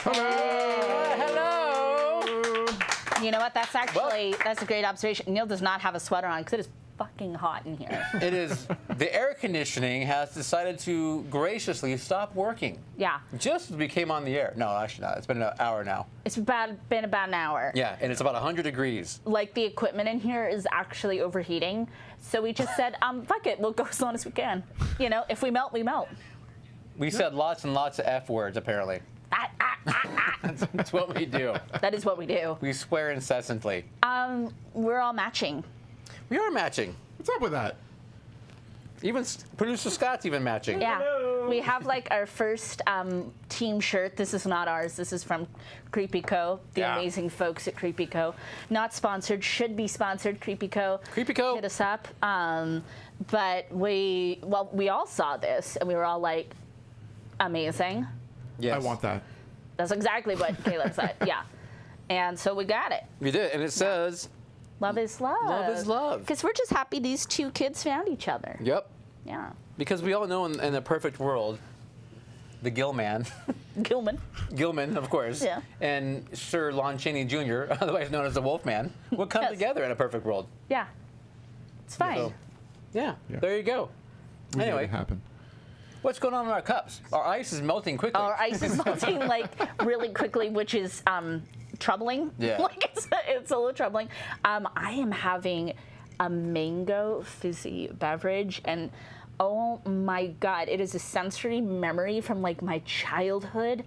Hello. You know what? That's a great observation. Neil does not have a sweater on because it is fucking hot in here. It is. The air conditioning has decided to graciously stop working. Yeah. Just as we came on the air. No, actually not. It's been an hour now. It's been about an hour. Yeah, and it's about 100 degrees. Like the equipment in here is actually overheating. So we just said, fuck it, we'll go as long as we can. You know, if we melt, we melt. We said lots and lots of F words, apparently. That's what we do. That is what we do. We swear incessantly. We're all matching. We are matching. What's up with that? Even producer Scott's even matching. Yeah. Hello. We have like our first team shirt. This is not ours. This is from Creepy Co. The amazing folks at Creepy Co. Not sponsored. Should be sponsored. Creepy Co. Creepy Co. Hit us up. But we all saw this and we were all like, amazing. Yes. I want that. That's exactly what Caleb said. Yeah. And so we got it. We did, and it says. Love is love. Love is love. Because we're just happy these two kids found each other. Yep. Yeah. Because we all know in the perfect world, the Gilman. Gilman, of course. Yeah. And Sir Lon Chaney Jr., otherwise known as the Wolfman, would come together in a perfect world. Yeah. It's fine. So, yeah, there you go. We made Anyway. it happen. What's going on in our cups? Our ice is melting quickly. Our ice is melting like really quickly, which is troubling. Yeah. Like it's a little troubling. I am having a mango fizzy beverage, and oh my god, it is a sensory memory from like my childhood.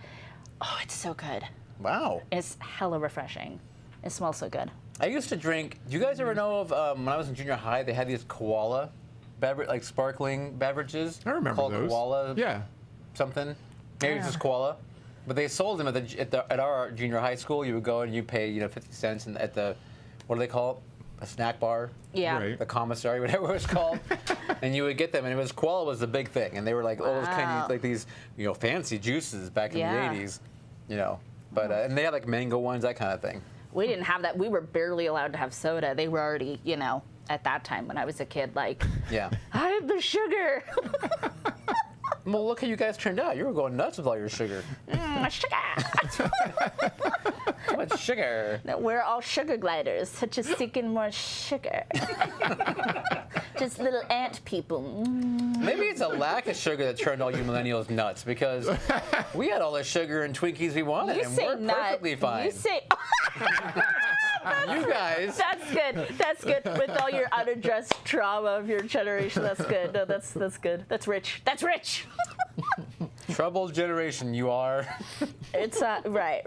Oh, it's so good. Wow. It's hella refreshing. It smells so good. I used to drink. Do you guys ever know of when I was in junior high? They had these koala beverage, like sparkling beverages. I remember called those. Koala. Yeah. Something. Maybe it's just koala. But they sold them at our junior high school. You would go and you pay 50 cents and at the, what do they call it? A snack bar. Yeah. Right. The commissary, whatever it was called. And you would get them, and koala was the big thing. And they were like all those kind of like these fancy juices back in the 80s. But and they had like mango ones, that kind of thing. We didn't have that. We were barely allowed to have soda. They were already, at that time when I was a kid, like, yeah. I have the sugar. Well, look how you guys turned out. You were going nuts with all your sugar. Sugar. Too much sugar. No, we're all sugar gliders, just seeking more sugar. Just little ant people. Maybe it's a lack of sugar that turned all you millennials nuts, because we had all the sugar and Twinkies we wanted, and we're perfectly fine. You say. You guys. That's good. That's good. With all your unaddressed trauma of your generation, that's good. No, that's good. That's rich. That's rich. Troubled generation, you are. It's right.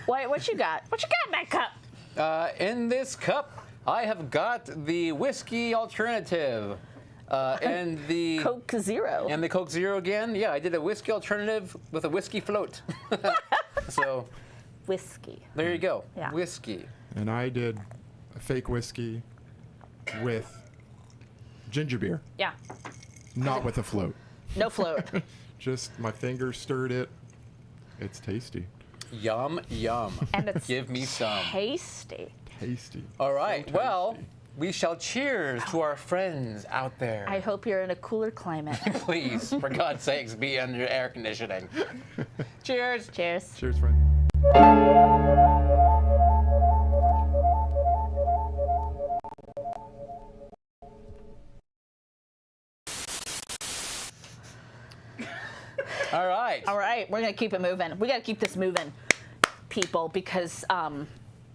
What you got? What you got in that cup? In this cup, I have got the whiskey alternative. And the Coke Zero. And the Coke Zero again. Yeah, I did a whiskey alternative with a whiskey float. So. Whiskey. There you go. Yeah. Whiskey. And I did a fake whiskey with ginger beer. Yeah. Not with a float. No float. Just my fingers stirred it. It's tasty. Yum, yum. And it's Give me some. Tasty. All right. So well, tasty. we shall cheers to our friends out there. I hope you're in a cooler climate. Please, for God's sakes, be under air conditioning. Cheers. Cheers. Cheers, friend. All right. All right, we're gonna keep it moving. We gotta keep this moving, people, because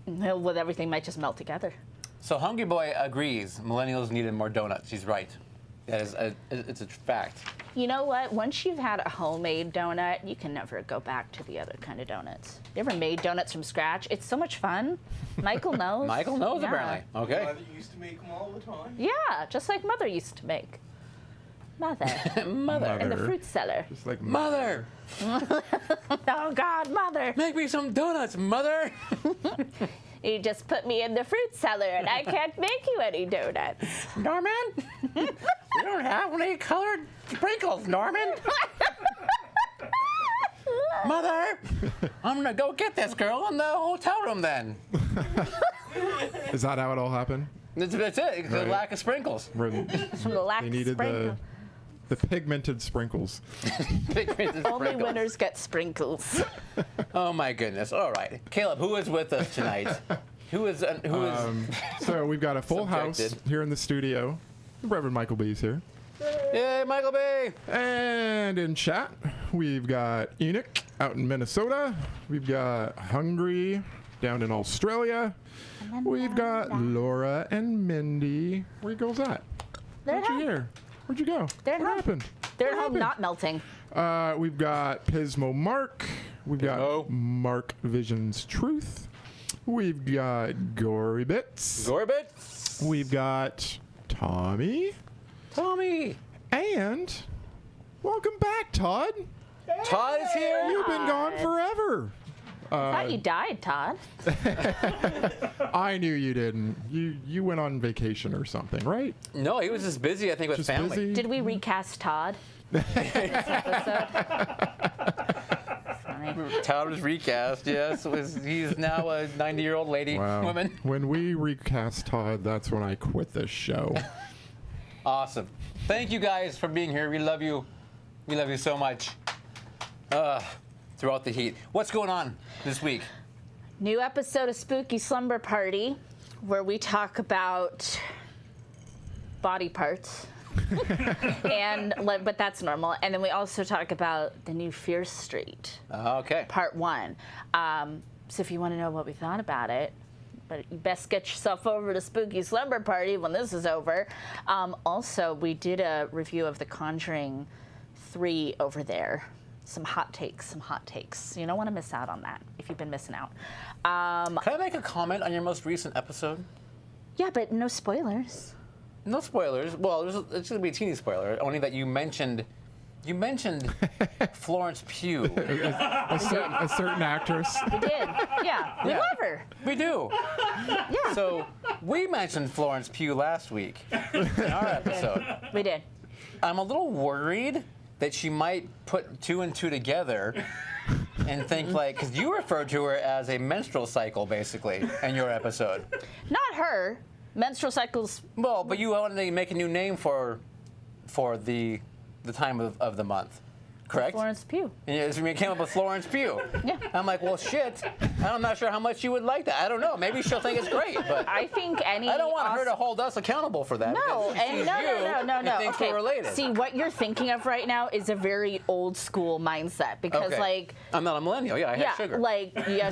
with everything might just melt together. So Hungry Boy agrees. Millennials needed more donuts. He's right. That is it's a fact. You know what? Once you've had a homemade donut, you can never go back to the other kind of donuts. You ever made donuts from scratch? It's so much fun. Michael knows. Michael knows, Yeah. apparently. Okay. Mother used to make them all the time. Yeah, just like Mother used to make. Mother. Mother. In the fruit cellar. Just like Mother. Oh, God, Mother. Make me some donuts, Mother. You just put me in the fruit cellar and I can't make you any donuts. Norman? We don't have any colored sprinkles, Norman. Mother, I'm going to go get this girl in the hotel room then. Is that how it all happened? That's it. It's the Right. lack of sprinkles. Where From the lack they of needed sprinkle. The pigmented sprinkles. Only winners get sprinkles. Oh my goodness! All right, Caleb, who is with us tonight? Who is? So we've got a full house Subjected. here in the studio. Reverend Michael B is here. Yay, Michael B! And in chat, we've got Enoch out in Minnesota. We've got Hungry down in Australia. We've got Laura and Mindy. Where goes that? They're Where'd at you home. hear? Where'd you go? They're at what home. happened? They're at What home happened? not melting. We've got Pismo Mark. We've got Pismo. Mark Vision's Truth. We've got Gory Bits. Gorbit. We've got Tommy. Tommy. And welcome back, Todd. Todd is here. You've been gone forever. I thought you died, Todd. I knew you didn't. You went on vacation or something, right? No, he was just busy. I think with Just family. busy. Did we recast Todd? This episode? Funny. Todd was recast. Yes, he's now a 90-year-old lady, Wow. woman. When we recast Todd, that's when I quit this show. Awesome. Thank you guys for being here. We love you. We love you so much. Throughout the heat. What's going on this week? New episode of Spooky Slumber Party, where we talk about body parts. But that's normal. And then we also talk about the new Fear Street, Okay. part 1. So if you want to know what we thought about it, but you best get yourself over to Spooky Slumber Party when this is over. Also, we did a review of The Conjuring 3 over there. Some hot takes. You don't want to miss out on that if you've been missing out. Can I make a comment on your most recent episode? Yeah, but no spoilers. No spoilers. Well, it's going to be a teeny spoiler. Only that you mentioned Florence Pugh. A certain actress. We did. Yeah, we Yeah. love her. We do. Yeah, So we mentioned Florence Pugh last week in our episode. we did. I'm a little worried that she might put 2 and 2 together and think because you referred to her as a menstrual cycle basically in your episode. Not her. Menstrual cycles. Well, but you wanted to make a new name for the time of the month, correct? Florence Pugh. And you came up with Florence Pugh. Yeah. I'm like, well, shit. I'm not sure how much you would like that. I don't know. Maybe she'll think it's great, but I think any. I don't want her to hold us accountable for that. No, because she and sees no. you and thinks Okay. we're related. See, what you're thinking of right now is a very old school mindset because, Okay. I'm not a millennial. Yeah, I have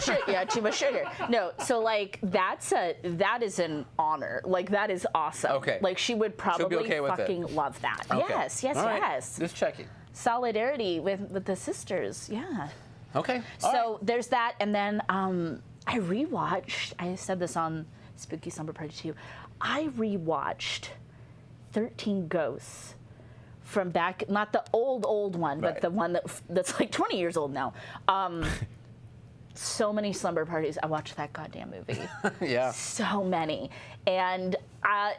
sugar. Too much sugar. No, so that is an honor. That is awesome. Okay. She would probably okay with it. fucking love that. Okay. Yes, All right. yes. Just checking. Solidarity with the sisters. Yeah. Okay. So there's that, and then I rewatched. I said this on Spooky Slumber Party 2. I rewatched 13 Ghosts from back, not the old one, Right. but the one that's like 20 years old now. So many slumber parties. I watched that goddamn movie. Yeah. So many, and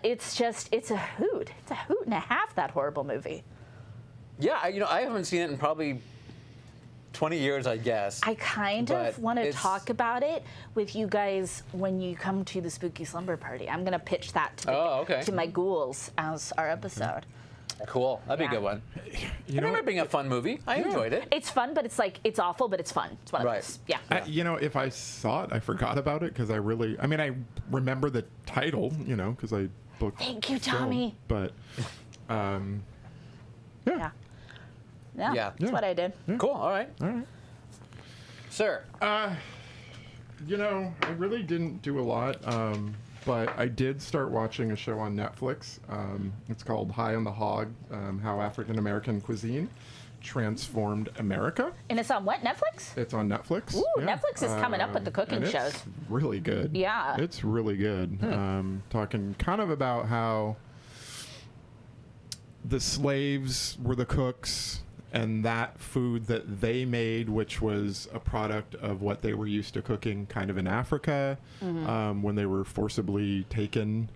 it's a hoot. It's a hoot and a half. That horrible movie. Yeah, I haven't seen it in probably 20 years, I guess. I kind But of want to it's- talk about it with you guys when you come to the Spooky Slumber Party. I'm going to pitch that to my ghouls as our episode. Cool. That'd be a Yeah. good one. I You know, remember it being a fun movie. I enjoyed it. It's fun, but it's awful, but it's fun. It's one of Right. those. Yeah. if I saw it, I forgot about it because I remember the title, because I booked. Thank you, the film, Tommy. But, Yeah. Yeah. Yeah. That's what I did. Cool. All right. all right. Sir. I really didn't do a lot, but I did start watching a show on Netflix. It's called High on the Hog, How African American Cuisine Transformed America. And it's on what? Netflix? It's on Netflix. Ooh, Netflix is coming up with the cooking and shows. It's really good. Yeah. It's really good. Talking kind of about how the slaves were the cooks and that food that they made, which was a product of what they were used to cooking kind of in Africa when they were forcibly taken,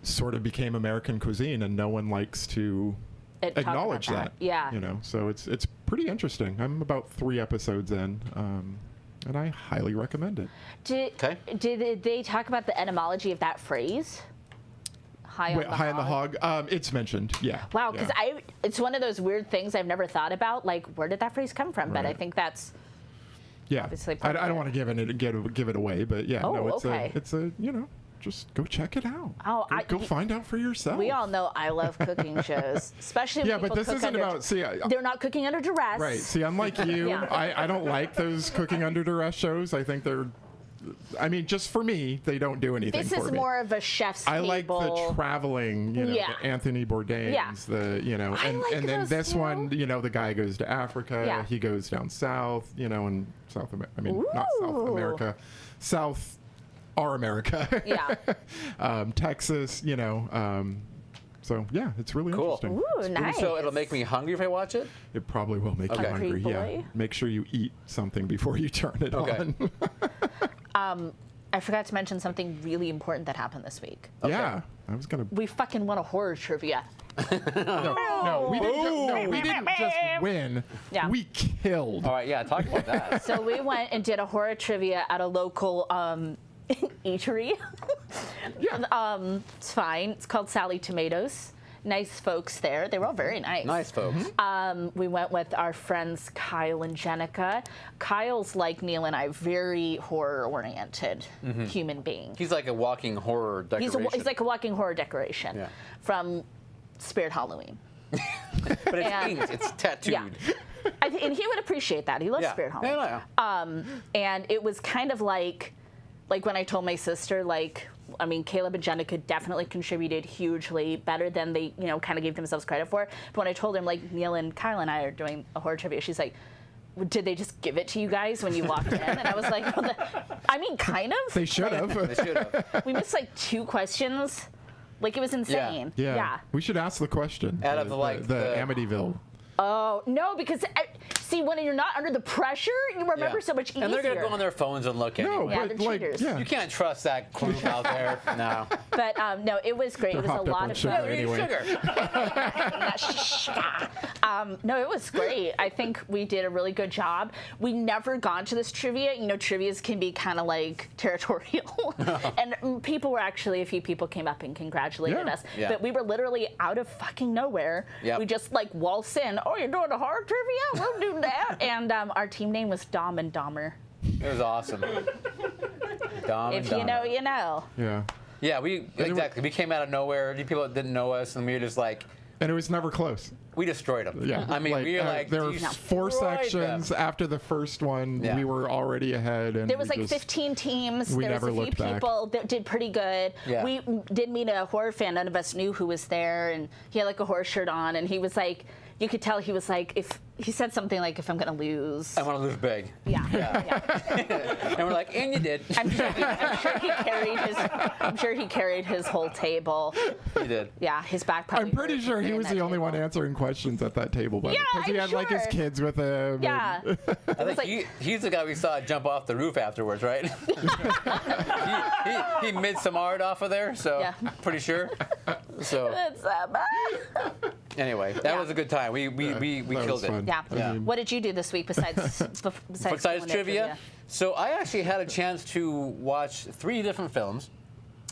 sort of became American cuisine, and no one likes to Talk about acknowledge that. Yeah. So it's pretty interesting. I'm about 3 episodes in, and I highly recommend it. Did they talk about the etymology of that phrase? High on the Hog. It's mentioned. Yeah. Wow, because yeah. it's one of those weird things I've never thought about. Like, where did that phrase come from? But I Right. think that's Yeah. obviously I part of don't it. want to give it away, but yeah. Oh, no, okay. It's a just go check it out. Oh, go find out for yourself. We all know I love cooking shows, especially when Yeah, people but this cook isn't under, about. See, they're not cooking under duress. right. See, unlike you, Yeah. I don't like those cooking under duress shows. I think they're. I mean, just for me, they don't do anything This for is me. more of a chef's I table. like the traveling, Yeah. the Anthony Bourdain's, Yeah. and, I like and then those this too. one, the guy goes to Africa, Yeah. he goes down south, and South America, not South Ooh. America, South, our America. Yeah. Texas, so yeah, it's really Cool. interesting. Ooh, nice. So it'll make me hungry if I watch it? It probably will make Okay. you hungry. Hungry Yeah. boy. Make sure you eat something before you turn it Okay. on. I forgot to mention something really important that happened this week. Yeah. I was gonna. We fucking won a horror trivia. No, we didn't just win. Yeah. We killed. All right, yeah, talk about that. So we went and did a horror trivia at a local eatery. Yeah. It's fine. It's called Sally Tomatoes. Nice folks there. They were all very nice. Nice, folks. We went with our friends Kyle and Jenica. Kyle's like Neil and I, very horror-oriented human being. He's like a walking horror decoration. He's like a walking horror decoration Yeah. from Spirit Halloween. But it's and- inked, it's tattooed. Yeah. And he would appreciate that. He loves Yeah. Spirit Halloween. Yeah. And it was kind of like when I told my sister, Caleb and Jenica definitely contributed hugely, better than they, kind of gave themselves credit for. But when I told him, Neil and Kyle and I are doing a horror trivia, she's like, did they just give it to you guys when you walked in? And I was like, kind of. They should have. They should have. We missed 2 questions. It was insane. Yeah. We should ask the question. Out of the Amityville. Oh, no, because, when you're not under the pressure, you remember so much easier. And they're going to go on their phones and look No, anyway. Yeah, but they're cheaters. You can't trust that group out there. No. But, no, it was great. It was a hopped up lot on of sugar fun. anyway. Sugar. No, it was great. I think we did a really good job. We never got to this trivia. Trivias can be kind of territorial. And a few people came up and congratulated us. Yeah. But we were literally out of fucking nowhere. Yep. We just waltz in. Oh, you're doing a horror trivia? We'll do that. And our team name was Dom and Dahmer. It was awesome. Dom If and you know, Dom. you know. Yeah. Yeah, we came out of nowhere. People that didn't know us, and we were just And it was never close. we destroyed them. Yeah. I mean, we were there were 4 destroyed sections them. after the first one. Yeah. We were already ahead. And There was we just, 15 teams. we There was never a few looked back. people that did pretty good. Yeah. We did meet a horror fan. None of us knew who was there, and he had a horror shirt on, and he was you could tell he was if he said something if I'm gonna lose. I want to lose big. Yeah. And we're like, and you did. I'm sure he carried his whole table. You did. Yeah, his back probably. I'm pretty hurt sure he carrying was that the only one table. answering questions at that table. Because Yeah, he I'm had his sure. kids with him. Yeah. I think he's the guy we saw jump off the roof afterwards, right? he mid some art off of there, so Yeah. pretty sure. So It's that bad. anyway, that was a good time. We that killed was it. fun. Yeah. Yeah. What did you do this week besides Besides trivia, so I actually had a chance to watch 3 different films.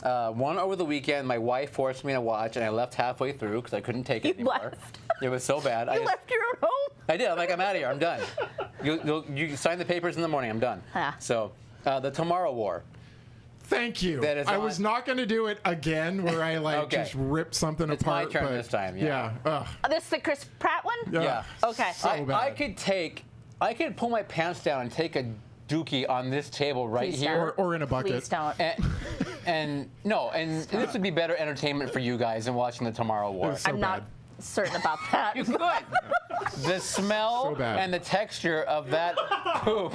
One over the weekend, my wife forced me to watch, and I left halfway through because I couldn't take it You anymore. left? It was so bad. You left your own home? I did. I'm like, I'm out of here. I'm done. You sign the papers in the morning. I'm done. Yeah. So, the Tomorrow War. Thank you. That is I on- was not going to do it again where I Okay. just rip something It's my apart. turn but this time, yeah. Ugh. This the Chris Pratt one? Yeah. Okay. So bad. I could pull my pants down and take a dookie on this table right Please here. Or in a bucket. Please don't. And this would be better entertainment for you guys than watching the Tomorrow War. so I'm not bad. certain about that. You could. The smell So bad. and the texture of that poop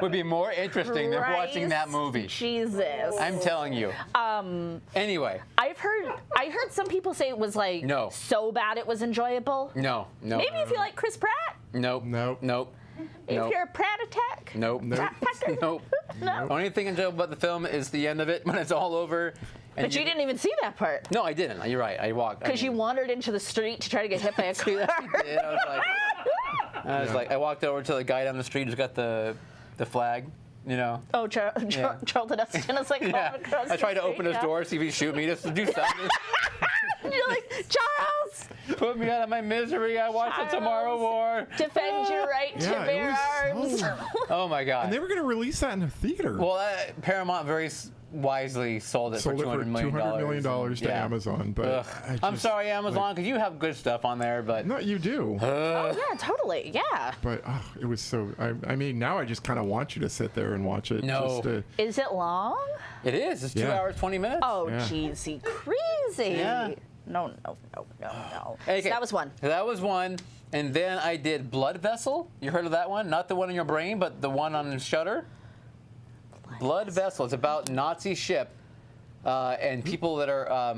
would be more interesting than watching that movie. Jesus. I'm telling you. Anyway, I heard some people say it was No. so bad it was enjoyable. no. Maybe if you like Chris Pratt. Nope. Nope. Nope. If Nope. you're a Pratt attack. Nope. Pratt Packer. Nope. No. Only thing enjoyable about the film is the end of it when it's all over. And But you didn't even see that part. No, I didn't. You're right. I walked. Because you wandered into the street to try to get hit by a car. I was like, I walked over to the guy down the street who's got the flag. You know. Oh, Charlton Heston is like Yeah. across I tried the to open street, his door, see if he'd shoot me, just to do something. You're like, Charles, Put me out of my misery. I watched the Tomorrow War. defend your right to Yeah, it bear was arms. so- Oh my God. And they were going to release that in a theater. Well, Paramount very wisely sold it for $200 million. $200 million to Yeah. Amazon. But Ugh. I'm sorry, Amazon, because you have good stuff on there, but No, you do. Oh, yeah, totally. Yeah. But it was so. I mean, now I just kind of want you to sit there and watch it. No. Just to, Is it long? it is. It's 2 Yeah. hours, 20 minutes. Oh, Yeah. cheesy, crazy. Yeah. No. Okay. So that was one. That was one. And then I did Blood Vessel. You heard of that one? Not the one in your brain, but the one on Shudder. Blood Vessel. It's about Nazi ship and people that are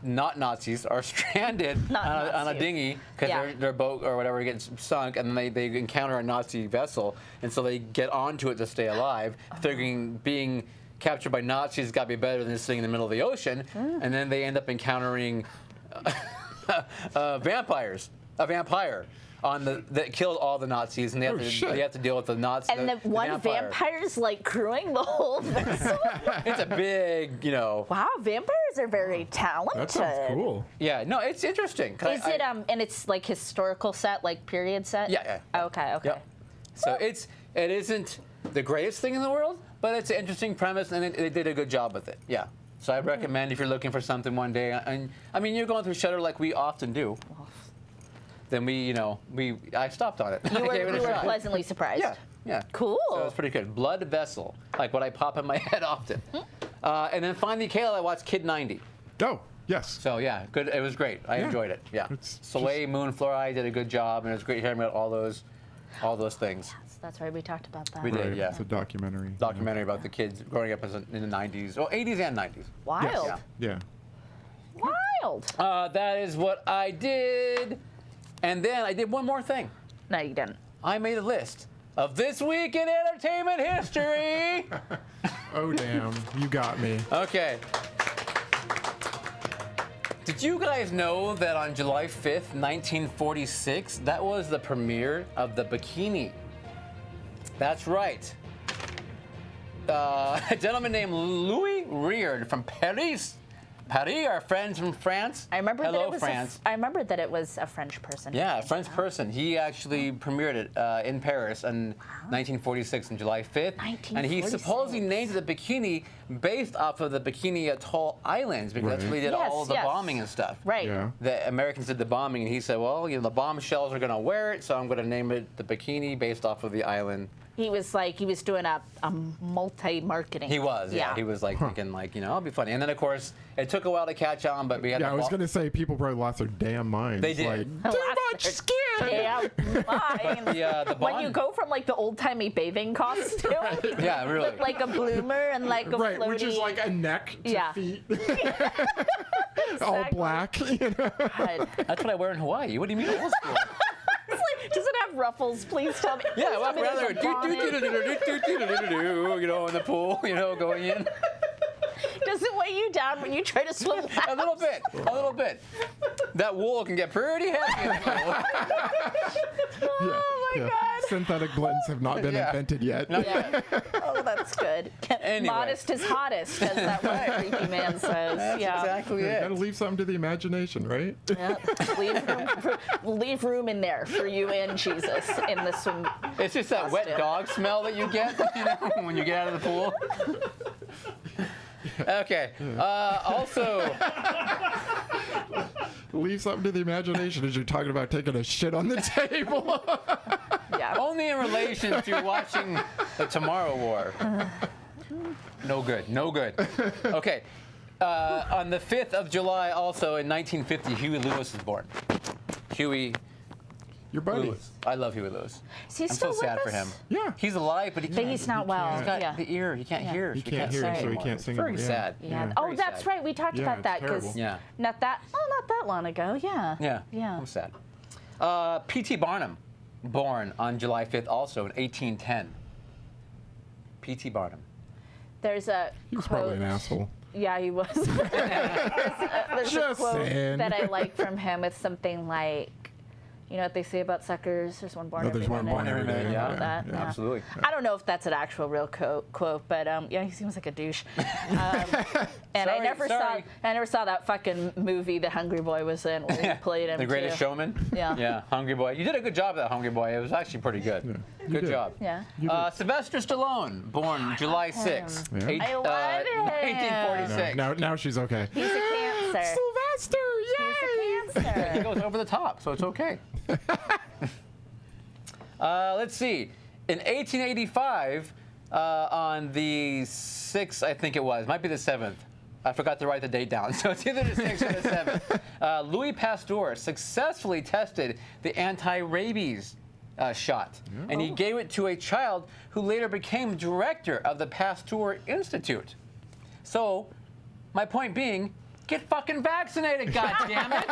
not Nazis are stranded Not on a Nazis. dinghy because Yeah. their boat or whatever gets sunk, and they encounter a Nazi vessel, and so they get onto it to stay alive, figuring being captured by Nazis got to be better than just sitting in the middle of the ocean, and then they end up encountering vampires. A vampire that killed all the Nazis, and they have to deal with the Nazis. And the one vampire's like crewing the whole vessel. It's a big, Wow, vampires are very talented. that sounds cool. Yeah, no, it's interesting. 'Cause Is it and it's like historical set, like period set? Yeah. Okay. Yep. So it isn't the greatest thing in the world, but it's an interesting premise, and they did a good job with it. Yeah. So I recommend if you're looking for something one day, and I mean you're going through Shudder like we often do. Then I stopped on it. You I gave it a were shot. pleasantly surprised. Yeah. Cool. So it's pretty good. Blood Vessel, like what I pop in my head often. And then finally, Kayla, I watched Kid 90. Oh, yes. So yeah, good. It was great. I Yeah. enjoyed it. Yeah. It's Soleil Moon Fluoride did a good job, and it was great hearing about all those things. That's right. We talked about that. We did. Right, yeah. It's a documentary. Documentary about the kids growing up in the 90s, well, 80s and 90s. Wild. Yeah. Yeah. Wild. That is what I did. And then I did one more thing. No, you didn't. I made a list of this week in entertainment history. Oh, damn. You got me. Okay. Did you guys know that on July 5th, 1946, that was the premiere of the bikini? That's right. A gentleman named Louis Reard from Paris. Paris, our friends from France. I remember Hello, that it was. France. I remember that it was a French person. Yeah, a French person. He actually premiered it in Paris in 1946 on July 5th. And he 1946. supposedly named it the Bikini based off of the Bikini Atoll Islands because that's where they did Yes, all the yes. bombing and stuff. Right. Yeah. The Americans did the bombing, and he said, well, the bomb shells are going to wear it, so I'm going to name it the Bikini based off of the island. He was doing a multi-marketing. He was, yeah. He was thinking it'll be funny. And then, of course, it took a while to catch on, but we had Yeah, I was going to say people probably lost their damn minds. They did. Like, too much skin. Yeah, mine. the When bond- you go from like the old-timey bathing costume, Yeah, really. with like a bloomer and like a Right, floaty. which is like a neck to Yeah. feet. All Exactly. black. You know? God. That's what I wear in Hawaii. What do you mean old school? It's like, does it have ruffles? Please tell me. Yeah, Please walk tell me around there, there's a bonnet. in the pool, going in. Does it weigh you down when you try to swim? A little bit. That wool can get pretty heavy in the pool. Oh my Yeah. God. Synthetic blends have not been Yeah. invented yet. Yeah. Oh, that's good. Anyway. Modest is hottest, as that one creepy man says. That's exactly You it. gotta leave something to the imagination, right? Yeah. Leave room in there for you and Jesus in the swim. It's just that wet dog smell that you get, when you get out of the pool. Okay. Also, Leave something to the imagination as you're talking about taking a shit on the table. Yeah. only in relation to watching the Tomorrow War. No good. Okay. On the 5th of July, also in 1950, Huey Lewis was born. Huey Your buddy. Lewis. I love Huey Lewis. Is he I'm still so sad with for us? him. Yeah. He's alive, but he But can't. he's not well. He's got Yeah. the ear. He can't hear. He can't hear, so he anymore. can't sing Very anymore. sad. Yeah. Very Oh, that's sad. right. We talked Yeah, about that it's terrible. Yeah. not that long ago. Yeah. Yeah. I'm sad. P.T. Barnum, born on July 5th, also in 1810. P.T. Barnum. There's a He was quote. probably an asshole. Yeah, he was. There's a Just quote saying. that I like from him. It's something like, You know what they say about suckers? There's one born Oh, every there's one minute. born every day. Yeah, That, yeah. absolutely. I don't know if that's an actual real quote, but yeah, he seems like a douche. And I never saw that fucking movie The Hungry Boy was in, where he played him. The Greatest too. Showman. Yeah. Yeah, Hungry Boy. You did a good job of that, Hungry Boy. It was actually pretty good. You Good did. job. Yeah. Sylvester Stallone, born July 6th, Yeah. I love him. 1946. Now she's okay. He's a cancer. Sylvester, He's a He cancer. goes over the top, so it's okay. Let's see. In 1885, on the 6th, I think it was, might be the 7th. I forgot to write the date down, so it's either the 6th or the 7th. Louis Pasteur successfully tested the anti-rabies shot, and he gave it to a child who later became director of the Pasteur Institute. So, my point being, get fucking vaccinated, goddammit!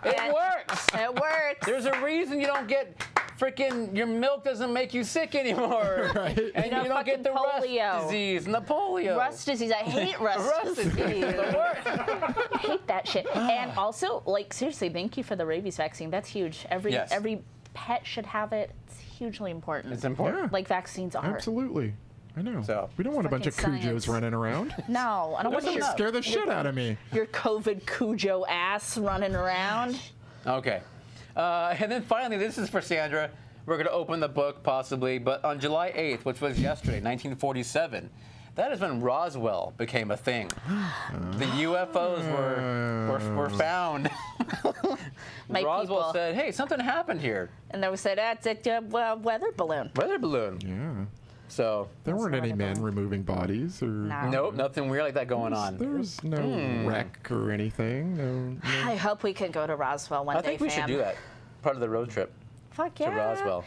It works! It works. There's a reason you don't get freaking, your milk doesn't make you sick anymore. Right. And You know, you don't get the polio. rust disease and the polio. Rust disease. I hate rust Rust disease. disease. The worst. I hate that shit. And also, like, seriously, thank you for the rabies vaccine. That's huge. Yes. Every pet should have it. It's hugely important. It's important. Yeah. Like vaccines are. Absolutely. I know. So, we don't want a bunch of fucking Cujos science. running around. No, I don't want There's your, enough. Scare the shit out of me. your COVID Cujo ass running around. Okay. And then finally, this is for Sandra. We're going to open the book, possibly, but on July 8th, which was yesterday, 1947, that is when Roswell became a thing. The UFOs were found. My Roswell people. said, hey, something happened here. And they would say, that's a weather balloon. Weather balloon. Yeah. So, There weren't any horrible. men removing bodies or. No. nope, nothing weird like that going on. There's no wreck or anything. No. I hope we can go to Roswell one I day, think we should fam. do that. Part of the road trip. Fuck yeah. Roswell.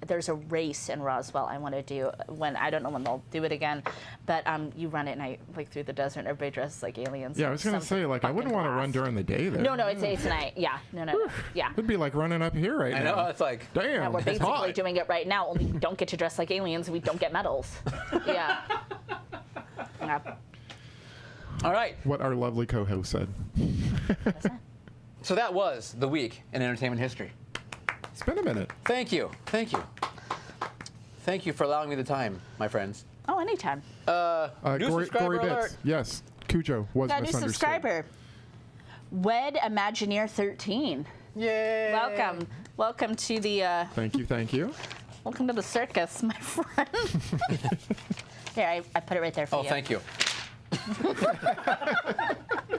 There's a race in Roswell I want to do when I don't know when they'll do it again, but you run at night like through the desert. Everybody dresses like aliens. Yeah, I was gonna Something say like I wouldn't want to run blast. during the day there. No, it's night. Yeah, no. Yeah. It'd be like running up here right I now. know, it's like, Damn, Yeah, we're it's basically hot. doing it right now. Only we don't get to dress like aliens. And we don't get medals. Yeah. Yeah. all right. What our lovely co-host said. So that was the week in entertainment history. It's been a minute. Thank you. Thank you. Thank you for allowing me the time, my friends. Oh, anytime. New subscriber alert. Bits. Yes, Cujo was Got a new misunderstood. subscriber. Wed Imagineer 13. Yay. Welcome to the Thank you. welcome to the circus, my friend. Here, I put it right there for Oh, you. thank you.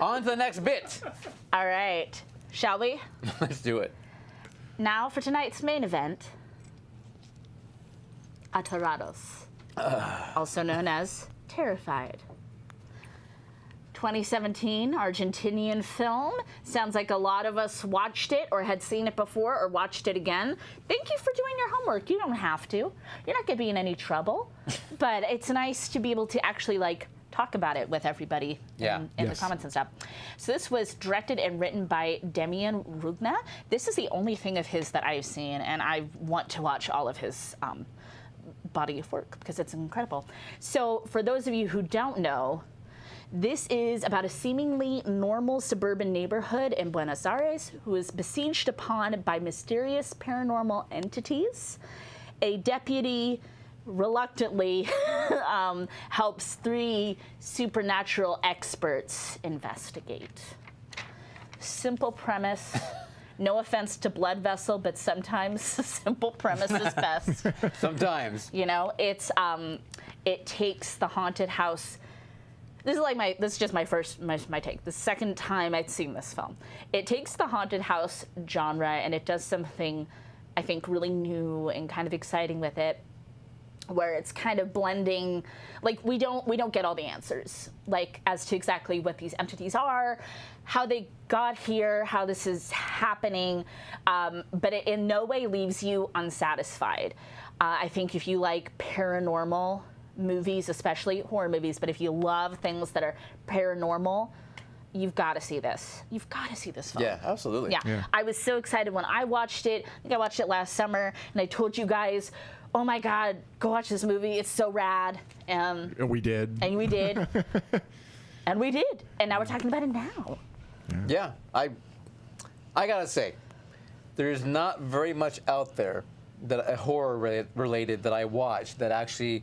On to the next bit. All right. Shall we? Let's do it. Now for tonight's main event. Aterrados. Also known as Terrified. 2017 Argentinian film. Sounds like a lot of us watched it or had seen it before or watched it again. Thank you for doing your homework. You don't have to. You're not going to be in any trouble. But it's nice to be able to actually talk about it with everybody in the Yes. comments and stuff. So this was directed and written by Demian Rugna. This is the only thing of his that I've seen, and I want to watch all of his body of work because it's incredible. So for those of you who don't know, this is about a seemingly normal suburban neighborhood in Buenos Aires who is besieged upon by mysterious paranormal entities. A deputy reluctantly helps 3 supernatural experts investigate. Simple premise. No offense to Blood Vessel, but sometimes a simple premise is best. Sometimes. You know, it takes the haunted house. This is just my take. The second time I'd seen this film. It takes the haunted house genre and it does something I think really new and kind of exciting with it, where it's kind of blending, we don't get all the answers, as to exactly what these entities are, how they got here, how this is happening, but it in no way leaves you unsatisfied. I think if you like paranormal movies, especially horror movies, but if you love things that are paranormal, you've got to see this. You've got to see this film. Yeah, absolutely. Yeah. I was so excited when I watched it. I think I watched it last summer, and I told you guys, oh my God, go watch this movie. It's so rad. And we did. And we did. And we did. And now we're talking about it now. Yeah, I gotta say, there's not very much out there that horror related that I watch that actually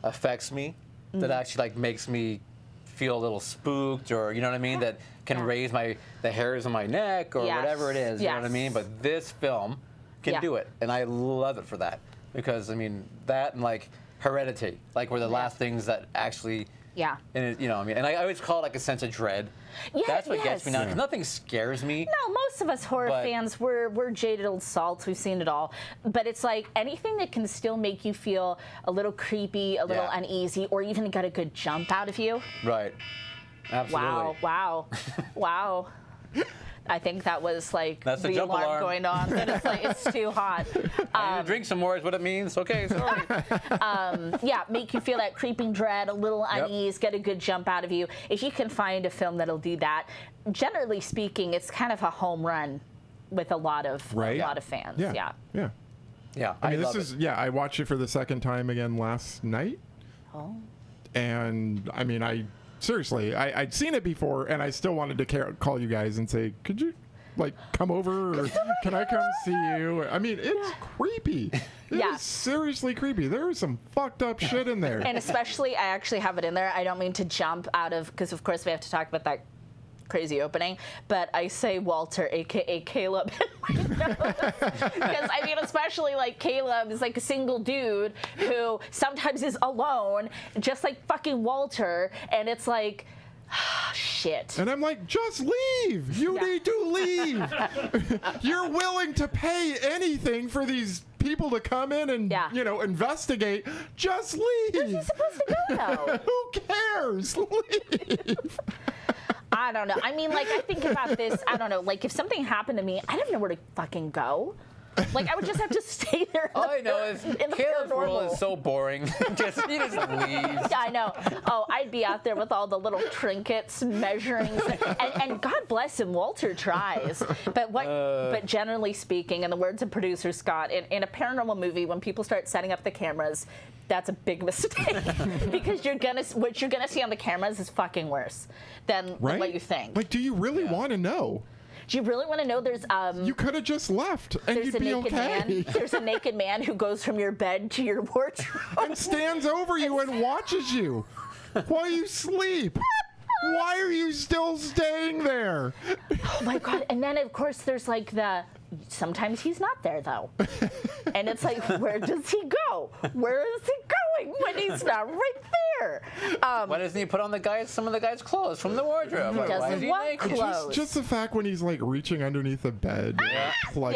affects me, that actually like makes me feel a little spooked, or you know what I mean, that can raise the hairs on my neck or whatever it is. You know what I mean? But this film can do it, and I love it for that, because I mean that and like Heredity, like were the last things that actually. Yeah. And it, you know, I mean, and I always call it like a sense of dread. Yeah, That's what gets me now, because nothing scares me. No, most of us horror fans, we're jaded old salts. We've seen it all. But it's like anything that can still make you feel a little creepy, a little uneasy, or even get a good jump out of you. Right. Absolutely. Wow. Wow. I think that was like That's the the jump alarm alarm. going on. That it's like it's too hot. I need to drink some more is what it means. Okay, sorry. Yeah, make you feel that creeping dread, a little unease, get a good jump out of you. If you can find a film that'll do that, generally speaking, it's kind of a home run with a lot of fans. Yeah. Yeah, I mean, love it. I watched it for the second time again last night. Oh. And I mean, seriously, I'd seen it before, and I still wanted to call you guys and say, could you, like, come over, or can I come see you? I mean, it's creepy. It is seriously creepy. There is some fucked up shit in there. And especially, I actually have it in there. I don't mean to jump out of, because of course we have to talk about that crazy opening, but I say Walter, aka Caleb, because I mean, especially like Caleb is like a single dude who sometimes is alone, just like fucking Walter, and it's like, shit. And I'm like, just leave. You need to leave. You're willing to pay anything for these people to come in and, you know, investigate. Just leave. Where's he supposed to go, though? Who cares? Leave. I don't know. I mean, like, I think about this. I don't know. Like, if something happened to me, I don't know where to fucking go. Like, I would just have to stay there. All I know is Caleb's world is so boring. He just leaves. Yeah, I know. Oh, I'd be out there with all the little trinkets, measurings, and God bless him, Walter tries. But generally speaking, in the words of producer Scott, in a paranormal movie, when people start setting up the cameras, that's a big mistake because what you're gonna see on the cameras is fucking worse than what you think. Like, do you really want to know? Do you really want to know? There's you could have just left and you'd be okay. Man. There's a naked man who goes from your bed to your wardrobe and stands over you and watches you while you sleep. Why are you still staying there? Oh my God! And then of course there's like sometimes he's not there though, and it's like, where does he go? Where is he going when he's not right there? Why doesn't he put on some of the guy's clothes from the wardrobe? He Like, why doesn't is he want naked? clothes. Just the fact when he's like reaching underneath the bed, plug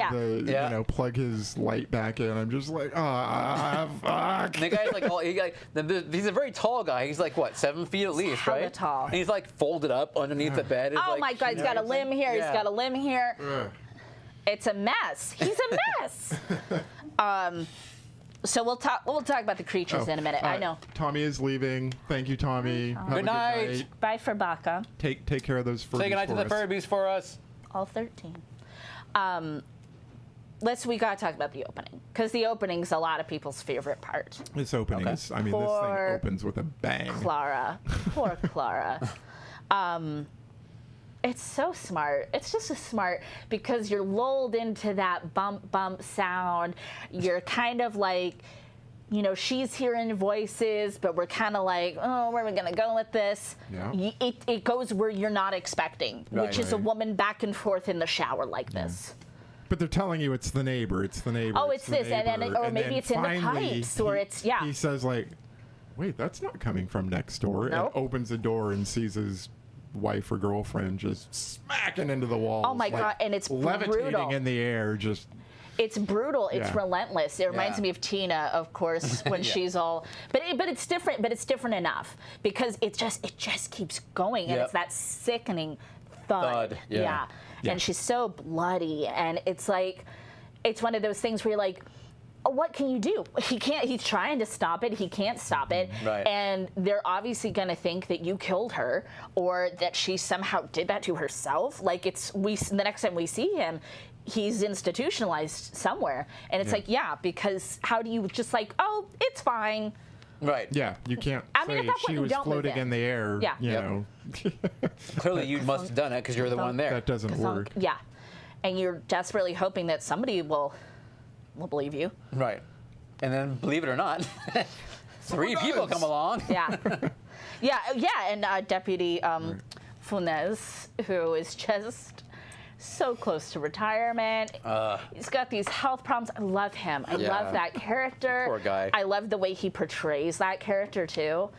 plug his light back in. I'm just like, fuck. And the guy's like, he's a very tall guy. He's like, what, 7 feet at least, hella right? tall. And he's like folded up underneath the bed. Oh my God! He's got a limb here. He's got a limb here. It's a mess. He's a mess. So we'll talk about the creatures in a minute. I know. Tommy is leaving. Thank you, Tommy. Have a Good night. Bye for Baka. Take care of those Furbies. Say goodnight to the us. Furbies for us. All 13. We gotta talk about the opening, because the opening's a lot of people's favorite part. This opening is, I mean, this thing opens with a bang. Clara. Poor Clara. It's so smart. It's just so smart because you're lulled into that bump sound. You're kind of like, you know, she's hearing voices, but we're kind of like, oh, where are we going to go with this? Yeah. It goes where you're not expecting, which is a woman back and forth in the shower like this. But they're telling you it's the neighbor. It's the neighbor. Oh, it's this. Or maybe it's in the pipes, or it's, He says, like, wait, that's not coming from next door. Nope. And opens the door and sees his wife or girlfriend just smacking into the wall. Oh my God, and it's levitating brutal. in the air, just. It's brutal. It's relentless. It reminds me of Tina, of course, when she's all. But it's different. But it's different enough because it just keeps going, and it's that sickening thud. Yeah. And she's so bloody, and it's like, it's one of those things where you're like, what can you do? He can't. He's trying to stop it. He can't stop it. Right. And they're obviously going to think that you killed her, or that she somehow did that to herself. Like the next time we see him, he's institutionalized somewhere, and it's like, because how do you just like, oh, it's fine. Right. Yeah, you can't I mean, say at that point, she you was don't live floating in the air. Yeah. You know. Clearly, you must have done it because you're the one there. That doesn't work. Yeah. and you're desperately hoping that somebody will believe you. Right. And then, believe it or not, 3 people come along. Yeah. And Deputy Funes, who is just so close to retirement. He's got these health problems. I love him. I love that character. Poor guy. I love the way he portrays that character, too.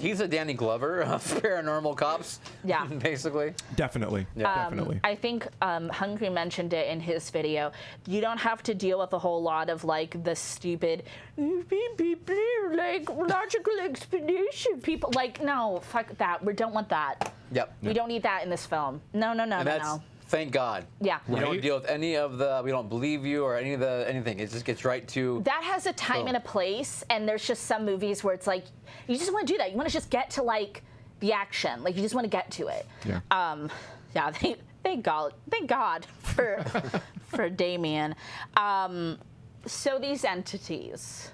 He's a Danny Glover of paranormal cops. Yeah. Basically. Definitely. Definitely. I think Hungry mentioned it in his video. You don't have to deal with a whole lot of like the stupid, like logical explanation. People like, no, fuck that. We don't want that. Yep. We don't need that in this film. No. And that's, thank God. Yeah. We don't Right. deal with any of the, we don't believe you or anything. It just gets right to. That has a time and a place, and there's just some movies where it's like, you just want to do that. You want to just get to like the action. Like you just want to get to it. Yeah. Thank God for for Damien. So these entities,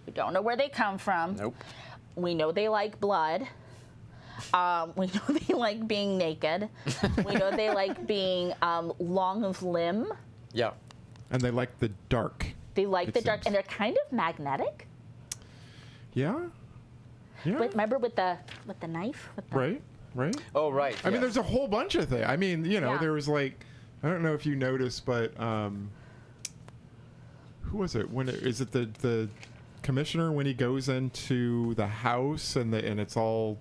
we don't know where they come from. Nope. We know they like blood. We know they like being naked. We know they like being long of limb. Yeah. And they like the dark. They like It the dark, seems. and they're kind of magnetic. Yeah. Yeah. Remember with the knife? With the, Right. Right. Oh, right. I mean, there's a whole bunch of things. I mean, Yeah. there was like, I don't know if you noticed, but who was it? Is it the commissioner when he goes into the house and it's all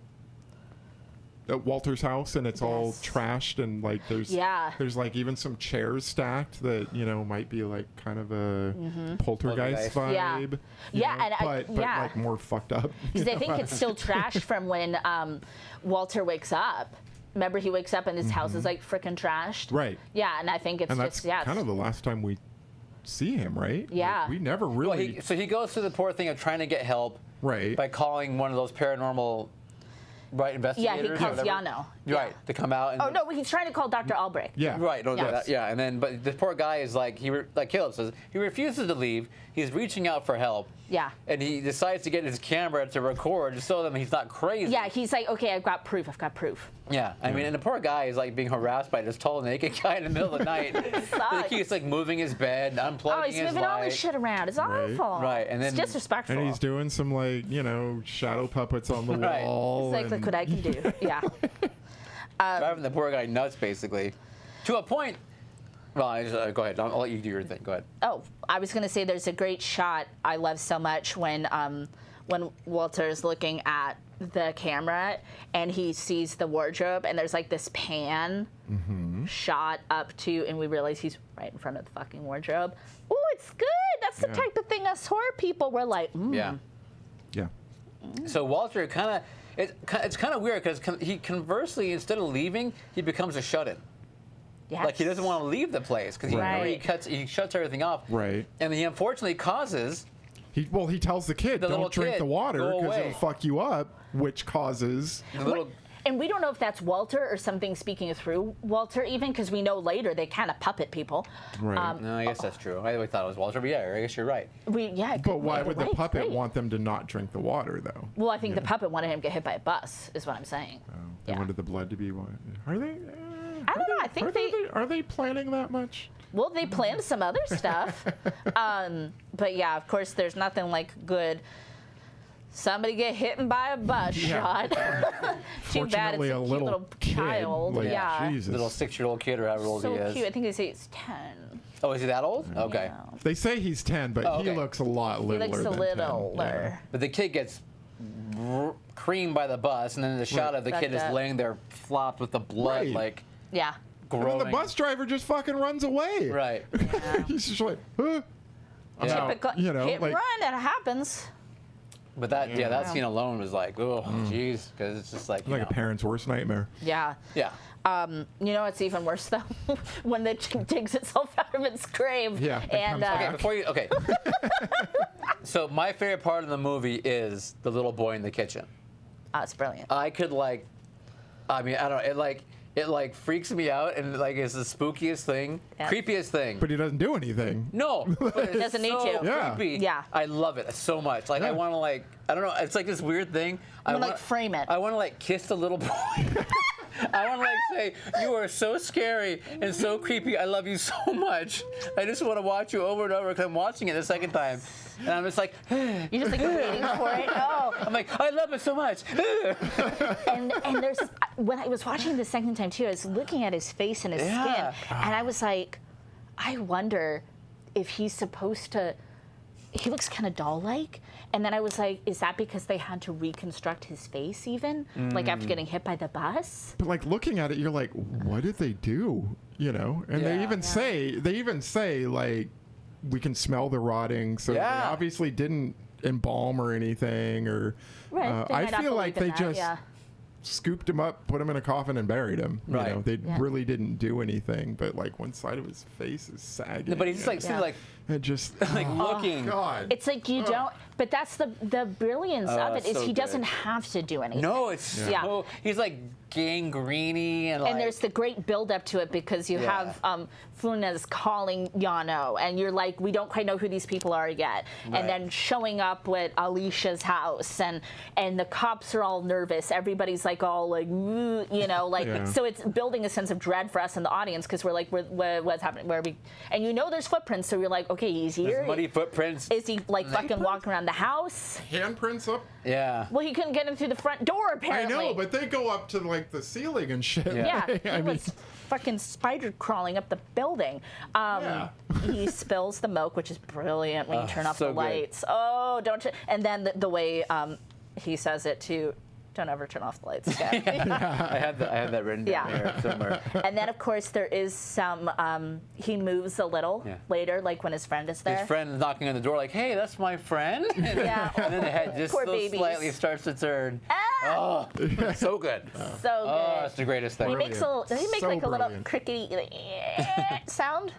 at Walter's house and it's all Yes. trashed and like there's like even some chairs stacked that might be like kind of a poltergeist Poltergeist. Yeah. vibe. Yeah, know, and but like more fucked up. Because I think it's still trashed from when Walter wakes up. Remember, he wakes up and his house is like freaking trashed. Right. Yeah, and I think it's And just that's kind of the last time we see him, right? Yeah. Like, we never Well, really. so he goes through the poor thing of trying to get help Right. by calling one of those paranormal, right, investigators. Yeah, he calls or whatever. Yano. Right, to come out. And, Oh no, he's trying to call Dr. Albrecht. Yeah. Right, no, Yes. yeah, and then, but the poor guy is like, like Caleb says, he refuses to leave. He's reaching out for help. Yeah. And he decides to get his camera to record to show them he's not crazy. Yeah, he's like, okay, I've got proof. Yeah, I mean, and the poor guy is like being harassed by this tall, naked guy in the middle of the night. sucks. He keeps like moving his bed, unplugging Oh, he's his moving all light. his shit around. It's awful. Right, and it's then- disrespectful. And he's doing some like shadow puppets on the Right. wall. It's like, look what I can do. Yeah. Driving the poor guy nuts, basically, to a point. Well, go ahead. I'll let you do your thing. Go ahead. Oh, I was going to say there's a great shot I love so much when Walter's looking at the camera and he sees the wardrobe and there's like this pan shot up to, and we realize he's right in front of the fucking wardrobe. Oh, it's good. That's the Yeah. type of thing us horror people were like, Yeah. Yeah. So Walter it's kind of weird because he conversely, instead of leaving, he becomes a shut-in. yes. Like he doesn't want to leave the place because Right. he shuts everything off. Right. And he unfortunately causes. He tells the kid, The little don't drink kid, the water go because away." it'll fuck you up, which causes. The little, And we don't know if that's Walter or something speaking through Walter, even because we know later they kind of puppet people. Right. no, I guess that's true. I always thought it was Walter, but yeah, I guess you're right. But why would the right, puppet right. want them to not drink the water, though? Well, I think the puppet wanted him to get hit by a bus, is what I'm saying. They Yeah. wanted the blood to be. Are they? I don't know. I think Are they planning that much? well, they planned some other stuff. But yeah, of course, there's nothing like good. Somebody get hit by a bus shot. Too bad it's Fortunately, a a cute little little kid, child. like, yeah. Jesus. Little 6-year-old kid or however old So he is. cute. I think they say it's 10. Oh, is he that old? Okay. Yeah. They say he's 10, but Oh, he okay. looks a lot He littler looks a than little 10. older. But the kid gets creamed by the bus, and then the shot of the kid is Fucked up. laying there flopped with the blood, Right. like Yeah. And growing. then the bus driver just fucking runs away. Right. He's just like, huh? Yeah. Typical you know, hit and like- run. That happens. But that scene alone was like, oh, jeez, because it's just like, you Like know. a parent's worst nightmare. Yeah. Yeah. You know what's even worse though? When the chick digs itself out of its grave. Yeah, it And comes back. Okay. So my favorite part of the movie is the little boy in the kitchen. it's brilliant. I could like, I mean, I don't know, it like freaks me out and like is the spookiest thing, Yeah. creepiest thing. But he doesn't do anything. No, but it's Doesn't need so to. Yeah. creepy. Yeah. I love it so much. Like I Yeah. want to like, I don't know, it's like this weird thing. I wanna, wanna like, frame it. I want to like kiss the little boy. I want to like say, you are so scary and so creepy. I love you so much. I just want to watch you over and over because I'm watching it the second time. And I'm just like, You're just like waiting for it. Oh. I'm like, I love it so much. And there's, when I was watching it the second time too, I was looking at his face and his Yeah. skin, and I was like, I wonder if he's supposed to. He looks kind of doll-like, and then I was like, is that because they had to reconstruct his face even, like after getting hit by the bus? But like looking at it, you're like, what did they do? You know, and Yeah. they even say like, we can smell the rotting, so Yeah. they obviously didn't embalm or anything, or Right. They I might not feel like believe they in that, just yeah. scooped him up, put him in a coffin, and buried him. Right. You know, they Yeah. really didn't do anything, but like one side of his face is sagging. But he's just like, and sitting Yeah. like, it just like looking. God. It's like you don't, but that's the brilliance of it, is so he good. doesn't have to do anything. No, it's Yeah. so, he's like gangreeny and like. And there's the great build up to it because you Yeah. have Funes calling Yano, and you're like, we don't quite know who these people are yet. Right. And then showing up with Alicia's house, and the cops are all nervous. Everybody's like all like, "Ooh," you know, like Yeah. so it's building a sense of dread for us in the audience because we're like, what's happening? Where are we? And you know, there's footprints, so you're like, okay, he's here. There's muddy footprints. Is he like fucking walking around the house? handprints up. Yeah. Well, he couldn't get in through the front door I apparently. know, but they go up to like the ceiling and shit. Yeah, Like, he I mean, was fucking spider crawling up the building. Yeah. He spills the milk, which is brilliant when you turn off so the good. lights. Oh, don't you? And then the way he says it too. Don't ever turn off the lights again. I had that written down Yeah. here somewhere. And then, of course, there is some. He moves a little Yeah. later, like when his friend is there. His friend knocking on the door like, hey, that's my friend. And, Yeah. and then the head just Poor so babies. slightly starts to turn. Ah! Oh, so good. So Oh, good. that's the greatest thing. He makes a. Does he make So like a little brilliant. crickety like, sound?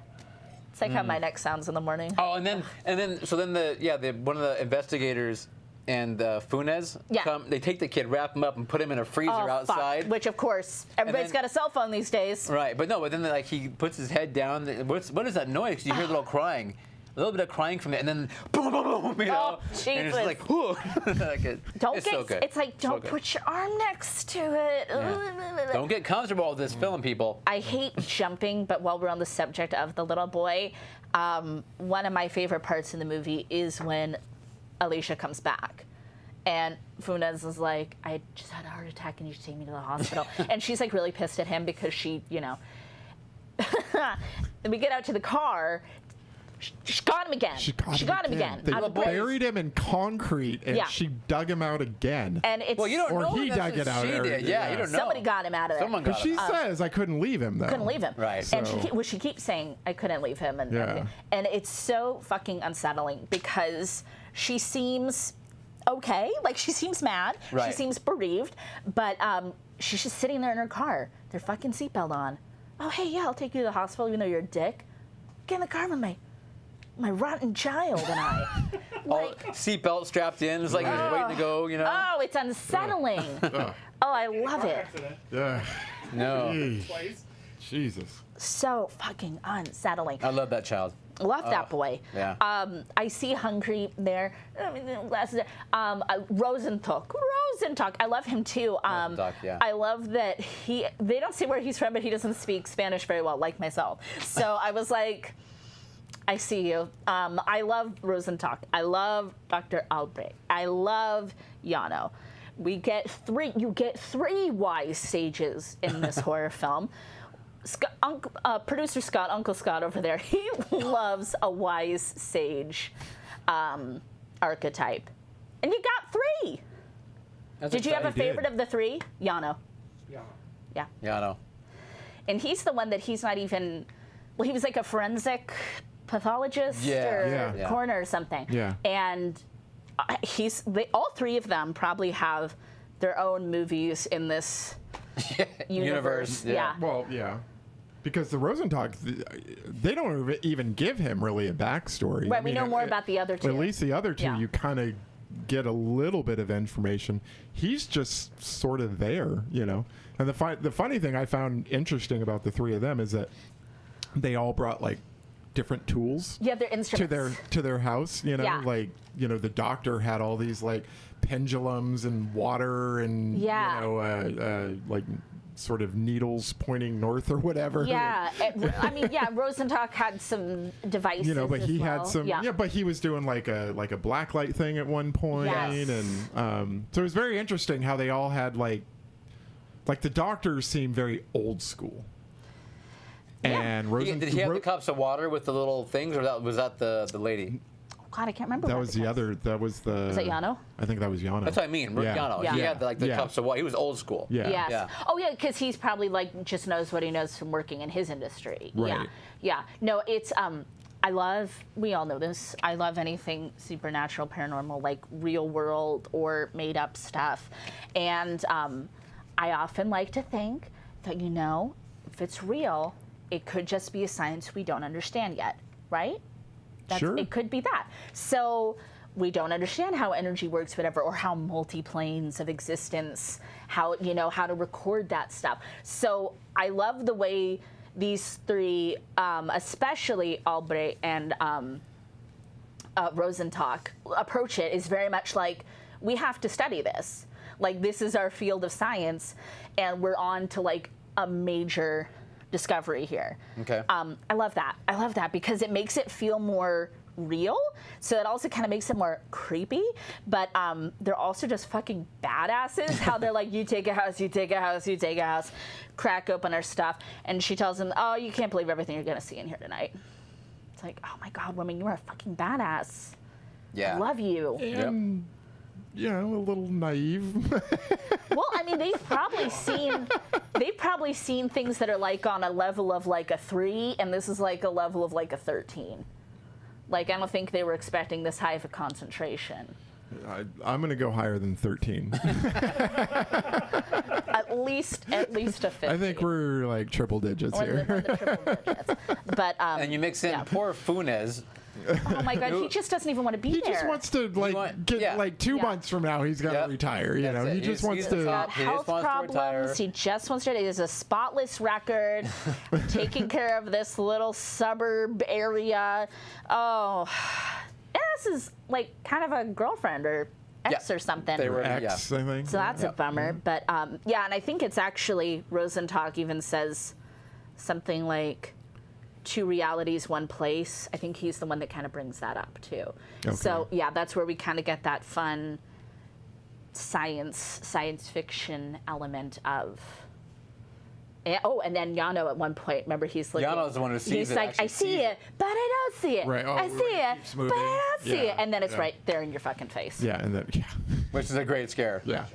It's like how my neck sounds in the morning. Oh, and then the one of the investigators and Funes Yeah. come. They take the kid, wrap him up, and put him in a freezer Oh, outside. fuck. Which, of course, everybody's then- got a cell phone these days. Right, but then like he puts his head down. What is that noise? You hear a little crying, a little bit of crying from it, and then boom, boom, boom, you know, Oh, and it's Jesus. like, whew. Like Don't it's get. so good. It's like So don't good. put your arm next to it. Don't get comfortable with this film, people. I hate jumping, but while we're on the subject of the little boy, one of my favorite parts in the movie is when Alicia comes back. And Funes is like, I just had a heart attack and you should take me to the hospital. And she's like really pissed at him because she, you know. And we get out to the car. She got him again. She got him again. They Out of the buried him in concrete, and Yeah. she dug him out again. And it's Well, you don't Or know. he if dug it out, She or- did. Yeah, you don't know. somebody got him out of it. Someone But got she him. says, I couldn't leave him, though. Couldn't leave him. Right. And So- she keeps saying, I couldn't leave him. Yeah. And it's so fucking unsettling because she seems okay. Like, she seems mad. She Right. seems bereaved. But she's just sitting there in her car. Their fucking seatbelt on. Oh, hey, yeah, I'll take you to the hospital, even though you're a dick. Get in the car with my rotten child and I. All seatbelt strapped in. It's like he's waiting to go. You know. Oh, it's unsettling. Oh, I love it. Yeah. No. Jeez. Jesus. So fucking unsettling. I love that child. Love that boy. yeah. I see Hungry there. I mean, the glasses there. Rosenthal. I love him too. Rosenthal, yeah. I love that they don't say where he's from, but he doesn't speak Spanish very well, like myself. So I was like, I see you. I love Rosenthal. I love Dr. Albrecht. I love Yano. You get three wise sages in this horror film. Producer Scott, Uncle Scott over there, he loves a wise sage archetype. And you got three. That's Did you have a exciting. favorite of the three? Yano. Yeah. Yeah. Yeah, I know. And he's the one that he's not even, well, he was like a forensic pathologist Yeah. or Yeah. coroner or something. Yeah. And all three of them probably have their own movies in this universe. Yeah. Well, yeah. Because the Rosenthal, they don't even give him really a backstory. Right, I we mean, know more about the other two. At least the other two, Yeah. you kind of get a little bit of information. He's just sort of there, you know. And the funny thing I found interesting about the three of them is that they all brought like different tools You have their instruments. to their house, you know. Yeah. Like, you know, the doctor had all these like pendulums and water and Yeah. you know like sort of needles pointing north or whatever. Yeah, I mean, yeah, Rosenstock had some devices. You know, but as he well. had some. Yeah. But he was doing like a blacklight thing at one point, Yes. and so it was very interesting how they all had like the doctors seemed very old school. And Did he have the cups of water with the little things, or was that the lady? Oh, God, I can't remember. That what was it the other. That was the. Was that Yano? I think that was Yano. That's what I mean. Yeah. Yano. Yeah. He had the Yeah. cups of water. He was old school. Yeah. Yes. Yeah. Oh, yeah, because he's probably like just knows what he knows from working in his industry. Right. Yeah. Yeah. No, it's I love. We all know this. I love anything supernatural, paranormal, like real world or made up stuff, and I often like to think that if it's real, it could just be a science we don't understand yet, right? Sure. It could be that. So we don't understand how energy works, whatever, or how multi-planes of existence, how to record that stuff. So I love the way these three, especially Albrecht and Rosenstock, approach it is very much like, we have to study this. Like, this is our field of science, and we're on to like a major discovery here. Okay. I love that. I love that because it makes it feel more real. So it also kind of makes it more creepy. But they're also just fucking badasses. How they're like, you take a house, you take a house, you take a house, crack open our stuff. And she tells them, oh, you can't believe everything you're going to see in here tonight. It's like, oh my God, woman, you are a fucking badass. Yeah. I love you. And a little naive. Well, I mean, they've probably seen things that are like on a level of like a 3, and this is like a level of like a 13. Like, I don't think they were expecting this high of a concentration. I'm going to go higher than 13. At least a 50. I think we're like triple digits Or here. the triple digits. But And you mix in poor Funes. oh my God, he just doesn't even want to be He there. just wants to get like 2 months from now he's got to retire. You know, That's it. he just He's wants the to. top. He just Health wants to retire. problems. He just wants to. He has a spotless record, taking care of this little suburb area. Oh, and this is like kind of a girlfriend or ex or something. They were X, I think. So that's a bummer. But yeah, and I think it's actually Rosenstock even says something like 2 realities, 1 place. I think he's the one that kind of brings that up too. Okay. So yeah, that's where we kind of get that fun science fiction element of. And then Yano at one point, remember he's looking. Yano's the one who sees He's it, like, actually I see sees it, it. but I don't see it. Right. Oh, I see right. it, Keeps but moving. I don't see Yeah. it. And then it's Yeah. right there in your fucking face. Yeah, and then Which is a great scare. yeah.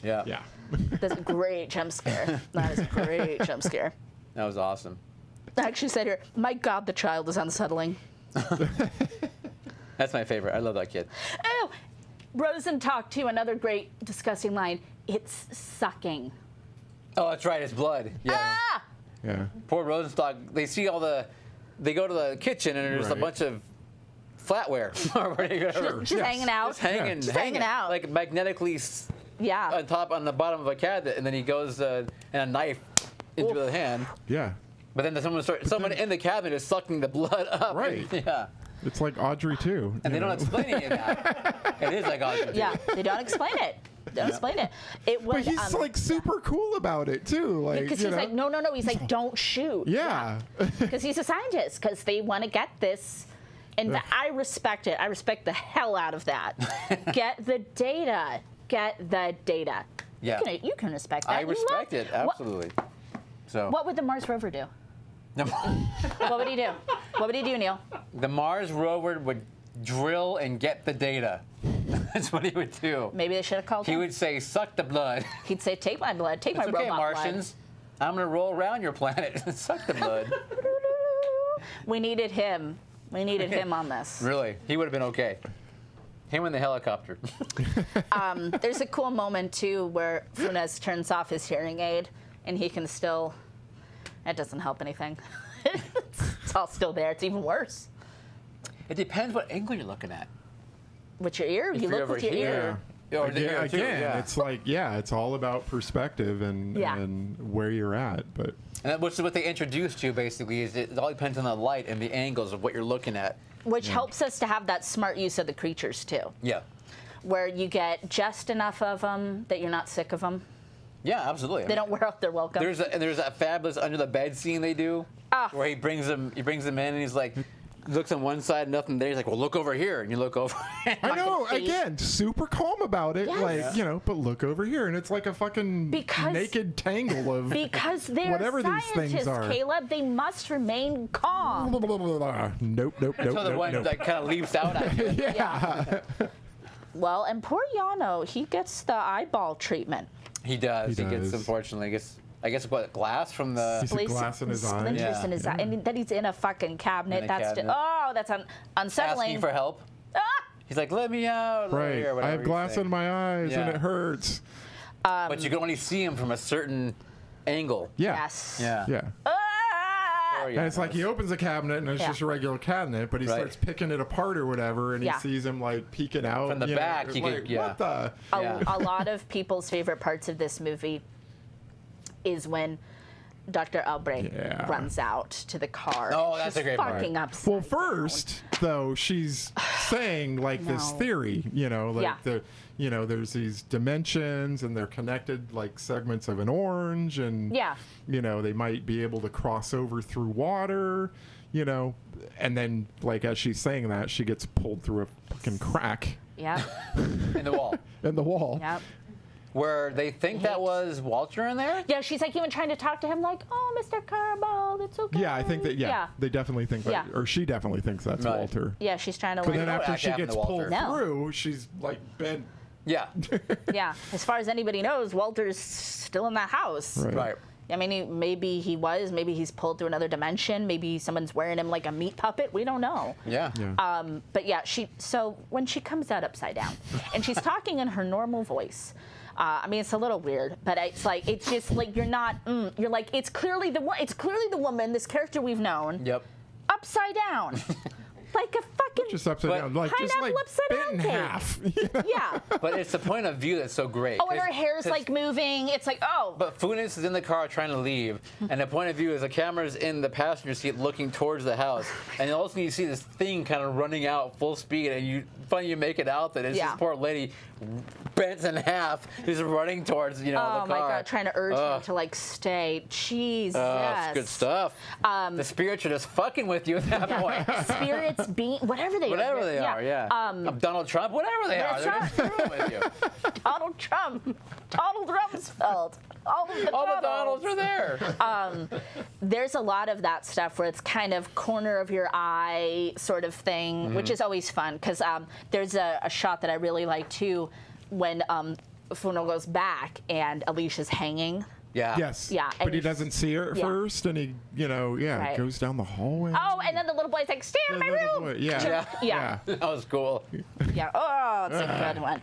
Yeah. That's a great jump scare. That is a great jump scare. That was awesome. I actually said here, my God, the child is unsettling. That's my favorite. I love that kid. Oh, Rosenstock too, another great disgusting line. It's sucking. Oh, that's right. It's blood. Yeah. Ah! Yeah. Poor Rosenstock. They see they go to the kitchen and there's a Right. bunch of flatware or whatever. Just hanging out. Just hanging, Just hanging out. like magnetically Yeah. on the bottom of a cabinet, and then he goes and a knife into the hand. Yeah. But then someone in the cabinet is sucking the blood up. Right. Yeah. It's like Audrey too. And they you don't know? explain any of that. It is like Audrey. Yeah, they don't explain it. They don't explain it. It was. But he's like super cool about it too. Like because you he's know? like, no. He's like, don't shoot. Yeah. Because he's a scientist. Because they want to get this. And I respect it. I respect the hell out of that. Get the data. Get the data. Yeah. You can respect that. I You respect love- it, absolutely. So What would the Mars rover do? What would he do? What would he do, Neil? the Mars rover would drill and get the data. That's what he would do. Maybe they should have called He him. would say, "Suck the blood." He'd say, take my blood. Take It's my okay, robot Martians. I'm gonna roll around your planet and suck the blood. blood. We needed him. We needed him on this. Really, he would have been okay. Him in the helicopter. There's a cool moment, too, where Funes turns off his hearing aid, and he can still... That doesn't help anything. It's all still there. It's even worse. It depends what angle you're looking at. With your ear? If You you're look with over your here- ear. Or the ear, too, yeah. it's like it's all about perspective and Yeah. and where you're at. But And that, which is what they introduced you, basically, is it all depends on the light and the angles of what you're looking at. Which helps us to have that smart use of the creatures, too. Yeah. Where you get just enough of them that you're not sick of them. Yeah, absolutely. They don't wear out their welcome. There's a fabulous under the bed scene they do where he brings them in and he's like looks on one side, nothing there. He's like, well, look over here, and you look over. I know. see. Again, super calm about it. Yes. Like, you know, but look over here, and it's like a fucking naked tangle of because they're whatever these scientists, things are. Caleb. They must remain calm. Nope. Until the one that kind of leaps out at you. Yeah. Well, and poor Yano, he gets the eyeball treatment. He does. He He gets, does. unfortunately, I guess what, glass from the. He's a glass in his eye. Splinters Yeah. in his eye, and then he's in a fucking cabinet. In a That's cabinet. that's unsettling. Asking for help. Ah! He's like, let me out. let me Right. here," I whatever have he's glass saying. in my eyes, and Yeah. it hurts. But you can only see him from a certain angle. Yeah. Yes. Yeah. Yeah. Ah! Poor And it's like he Janos. opens a cabinet and it's Yeah. just a regular cabinet, but he Right. starts picking it apart or whatever, and Yeah. he sees him like peeking out From the you know, back, he like, could- yeah. What the? Yeah. A lot of people's favorite parts of this movie is when Dr. Albrecht Yeah. runs out to the car. Oh, that's She's a great part. fucking upset. Well, first though, she's saying like this No. theory, you know, like Yeah. there's these dimensions and they're connected like segments of an orange, and Yeah. you know, they might be able to cross over through water, you know, and then like as she's saying that, she gets pulled through a fucking crack Yep. In the wall. in the wall. Yep. Where they think that was Walter in there? Yeah, she's like even trying to talk to him, like, "Oh, Mr. Carball, it's okay." Yeah, I think that. Yeah, they definitely think that, Yeah. or she definitely thinks that's Right. Walter. Yeah, she's trying to But like. then know what after actually she gets happened to pulled Walter. No. through, she's like bent. Yeah. Yeah, as far as anybody knows, Walter's still in that house. Right. Right. I mean, maybe he's pulled through another dimension. Maybe someone's wearing him like a meat puppet. We don't know. Yeah. Yeah. But yeah, so when she comes out upside down and she's talking in her normal voice, I mean, it's a little weird, but it's just like you're like, it's clearly the woman, this character we've known, Yep. upside down, like a fucking Just upside But down, like just pineapple like upside bent down in cake. half. You know? Yeah. But it's the point of view that's so great. Oh, and her hair's 'cause- like moving. It's like, oh. But Funes is in the car trying to leave, and the point of view is the camera's in the passenger seat looking towards the house, and all of a sudden you see this thing kind of running out full speed, and you make it out that it's Yeah. this poor lady bent in half, who's running towards the Oh car. my God! Trying to urge him Ugh. to like stay. Jesus. It's good stuff. The spirits are just fucking with you at that point. Spirits, being whatever they Whatever are. they are, yeah. Donald Trump, whatever they are, That's they're just screwing with you. Donald Trump, Donald Rumsfeld, all of the All the Donalds. Donalds are there. There's a lot of that stuff where it's kind of corner of your eye sort of thing, which is always fun because there's a shot that I really like too when Funo goes back and Alicia's hanging. Yeah. Yes. Yeah, But and he doesn't see her at yeah. first, and he, you know, Right. goes down the hallway. Oh, and then the little boy's like, "Stay in my The little room." boy, yeah. Yeah. That was cool. Yeah. Oh, it's a good one.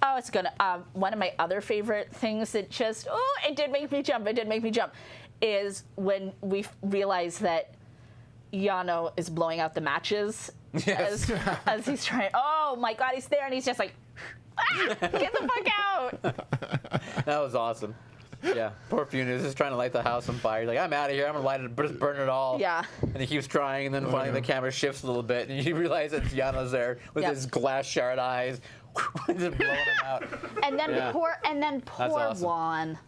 Oh, it's good. One of my other favorite things that just, it did make me jump. It did make me jump. Is when we realize that Yano is blowing out the matches Yes. as he's trying. Oh my God, he's there and he's just like, get the fuck out. That was awesome. Yeah. Poor Funes is trying to light the house on fire. He's like, I'm out of here. I'm going to light it, just burn it all. Yeah. And he keeps trying, and then finally the camera shifts a little bit, and you realize that Yano's there with Yep. his glass shard eyes, just blowing him out. And then Yeah. poor awesome. Juan.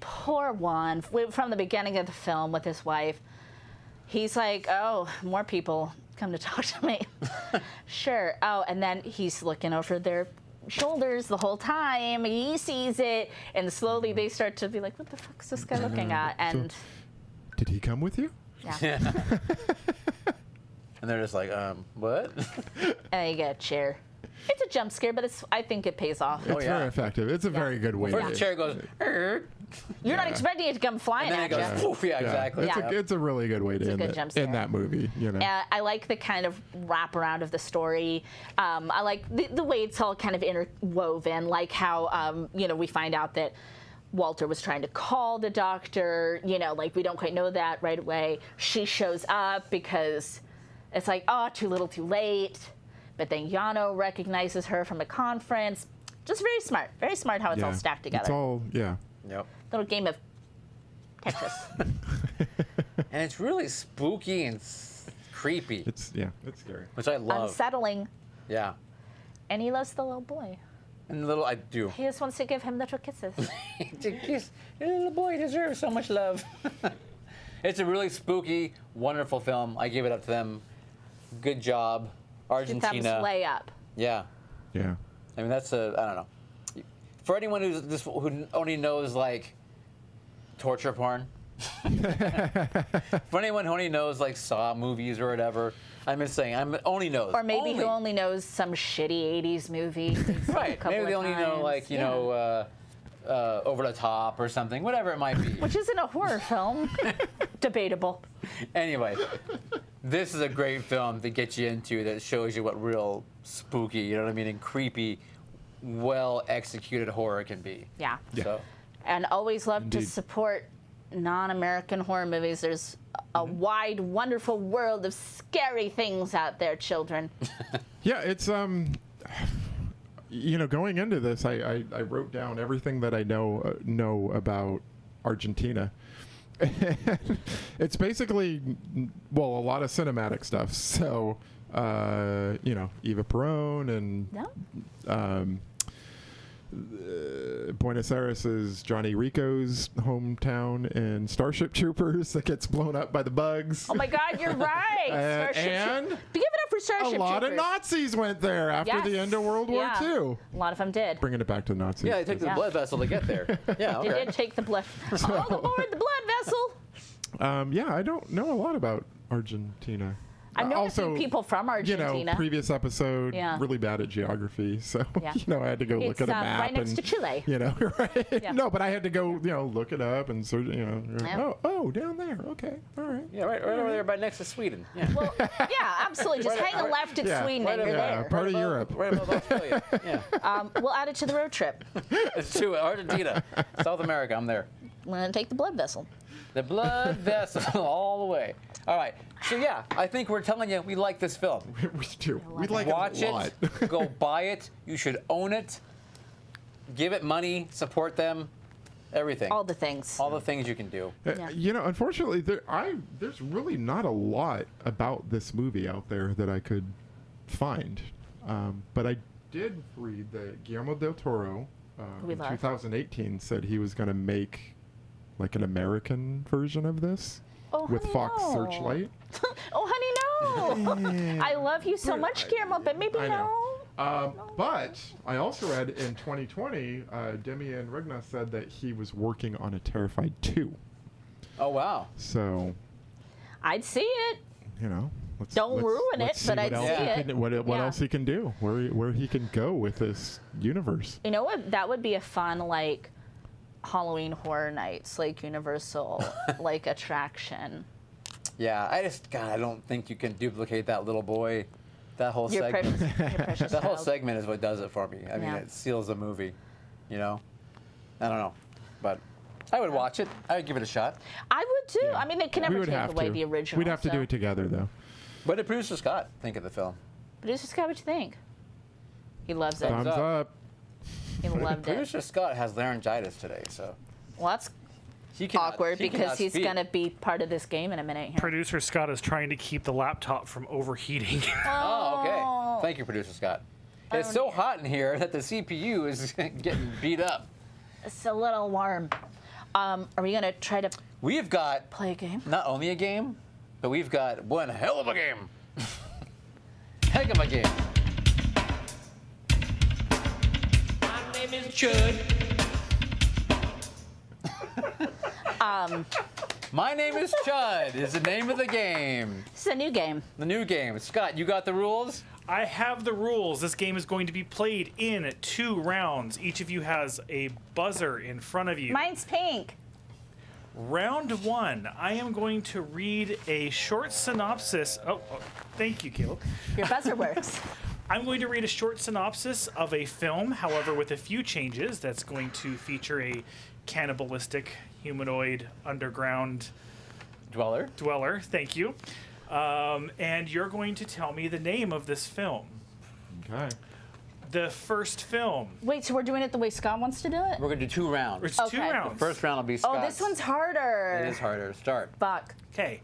Poor Juan. From the beginning of the film with his wife, he's like, oh, more people come to talk to me. Sure. Oh, and then he's looking over their shoulders the whole time. He sees it, and slowly they start to be like, what the fuck is this guy looking at? And Did he come with you? yeah, And they're just like, what? and you get a chair. It's a jump scare, but I think it pays off. Oh, It's yeah. very effective. It's a very good way. First to the chair goes, You're not expecting it to come flying and then it at goes, you. poof. Yeah, exactly. It's, Yeah. it's a really good way to a end good it jump scare. in that movie. You know. I like the kind of wraparound of the story. I like the way it's all kind of interwoven, like how we find out that Walter was trying to call the doctor. Like we don't quite know that right away. She shows up because it's like, oh, too little, too late. But then Yano recognizes her from a conference. Just very smart how it's all stacked together. It's all Yep. Little game of Tetris. And it's really spooky and creepy, It's scary. which I love. Unsettling. Yeah. And he loves the little boy. And the little, I do. He just wants to give him little kisses. Kiss. Your little boy deserves so much love. It's a really spooky, wonderful film. I give it up to them. Good job. Argentina. Thumbs way up. Yeah. Yeah. I mean, that's I don't know. For anyone who only knows, like, torture porn. For anyone who only knows, like, Saw movies or whatever, I'm just saying, only knows. Or maybe who only knows some shitty 80s movie. Right. Maybe they only know, like, you know, Over the Top or something, whatever it might be. Which isn't a horror film. Debatable. Anyway, this is a great film to get you into that shows you what real spooky, you know what I mean, and creepy, well-executed horror can be. Yeah. So, And always love to Indeed. support non-American horror movies. There's a wide, wonderful world of scary things out there, children. Yeah, it's you know, going into this, I wrote down everything that I know about Argentina. It's basically, well, a lot of cinematic stuff. So, you know, Eva Perón and No? Buenos Aires is Johnny Rico's hometown, and Starship Troopers that gets blown up by the bugs. Oh my God, you're right. And Give it up for a Starship lot of Troopers. Nazis went there after the Yes. end of World War Yeah. II. A lot of them did. Bringing it back to the Nazis. yeah, they took the Yeah. blood vessel to get there. Yeah, They okay. did take the blood. All aboard the blood vessel. Yeah, I don't know a lot about Argentina. I know also, a few people from Argentina. You know, previous episode, Yeah. really bad at geography, so Yeah. you know I had to go look It's at a map. right next and, to Chile. You know, right? Yeah. No, but I had to go, you know, look it up and sort of, you know, Yeah. oh, down there, okay, all right. Yeah, right over there, by next to Sweden. Yeah. Well, yeah, absolutely. Just hang a left at Yeah. Sweden and Right you're over there. Part of above- Europe. Right above Australia. Yeah. We'll add it to the road trip. It's true. Argentina, South America. I'm there. I'm going to take the blood vessel. The blood vessel all the way. All right. So yeah, I think we're telling you we like this film. We do. We like Watch it a lot. it. Go buy it. You should own it. Give it money. Support them. Everything. All the things. All the things you can do. Yeah. You know, unfortunately, there's really not a lot about this movie out there that I could find. But I did read that Guillermo del Toro We in love. 2018 said he was going to make like an American version of this Oh, with honey, Fox no. Searchlight. Oh, honey, no. I love you so much, Guillermo, but maybe I know. no. But I also read in 2020, Demian Rigna said that he was working on a Terrified 2. Oh wow. So, I'd see it. you know, Don't ruin let's it, see but what I'd else see he it. can- what Yeah. else he can do, where he can go with this universe. You know what? That would be a fun, like, Halloween Horror Nights, like, Universal, like, attraction. Yeah. I don't think you can duplicate that little boy. That whole Your segment. precious, your precious That whole child. segment is what does it for me. I mean, Yeah. it seals the movie. You know. I don't know, but I would watch it. I would give it a shot. I would too. Yeah. I mean, it can We never would take have away to. the original. We'd have to so. do it together, though. What did producer Scott think of the film? Producer Scott, what you think? He loves it. Thumbs up. up. He loved it. Producer Scott has laryngitis today, so Well, that's he cannot, awkward he because cannot he's speak. going to be part of this game in a minute here. Producer Scott is trying to keep the laptop from overheating. Oh, okay. Thank you, producer Scott. It's so hot in here that the CPU is getting beat up. It's a little warm. Are we going to try to We've got play a game? not only a game, but we've got one hell of a game. Heck of a game. My name is Chud. My name is Chud is the name of the game. It's a new game. The new game. Scott, you got the rules? I have the rules. This game is going to be played in 2 rounds. Each of you has a buzzer in front of you. Mine's pink. Round 1, I am going to read a short synopsis. Oh, thank you, Caleb. Your buzzer works. I'm going to read a short synopsis of a film, however, with a few changes. That's going to feature a cannibalistic, humanoid, underground Dweller. dweller. Thank you. And you're going to tell me the name of this film. Okay. The first film. Wait, so we're doing it the way Scott wants to do it? We're going to do 2 rounds. It's 2 Okay. rounds. First round will be Scott. Oh, this one's harder. It is harder. Start. Fuck. Okay.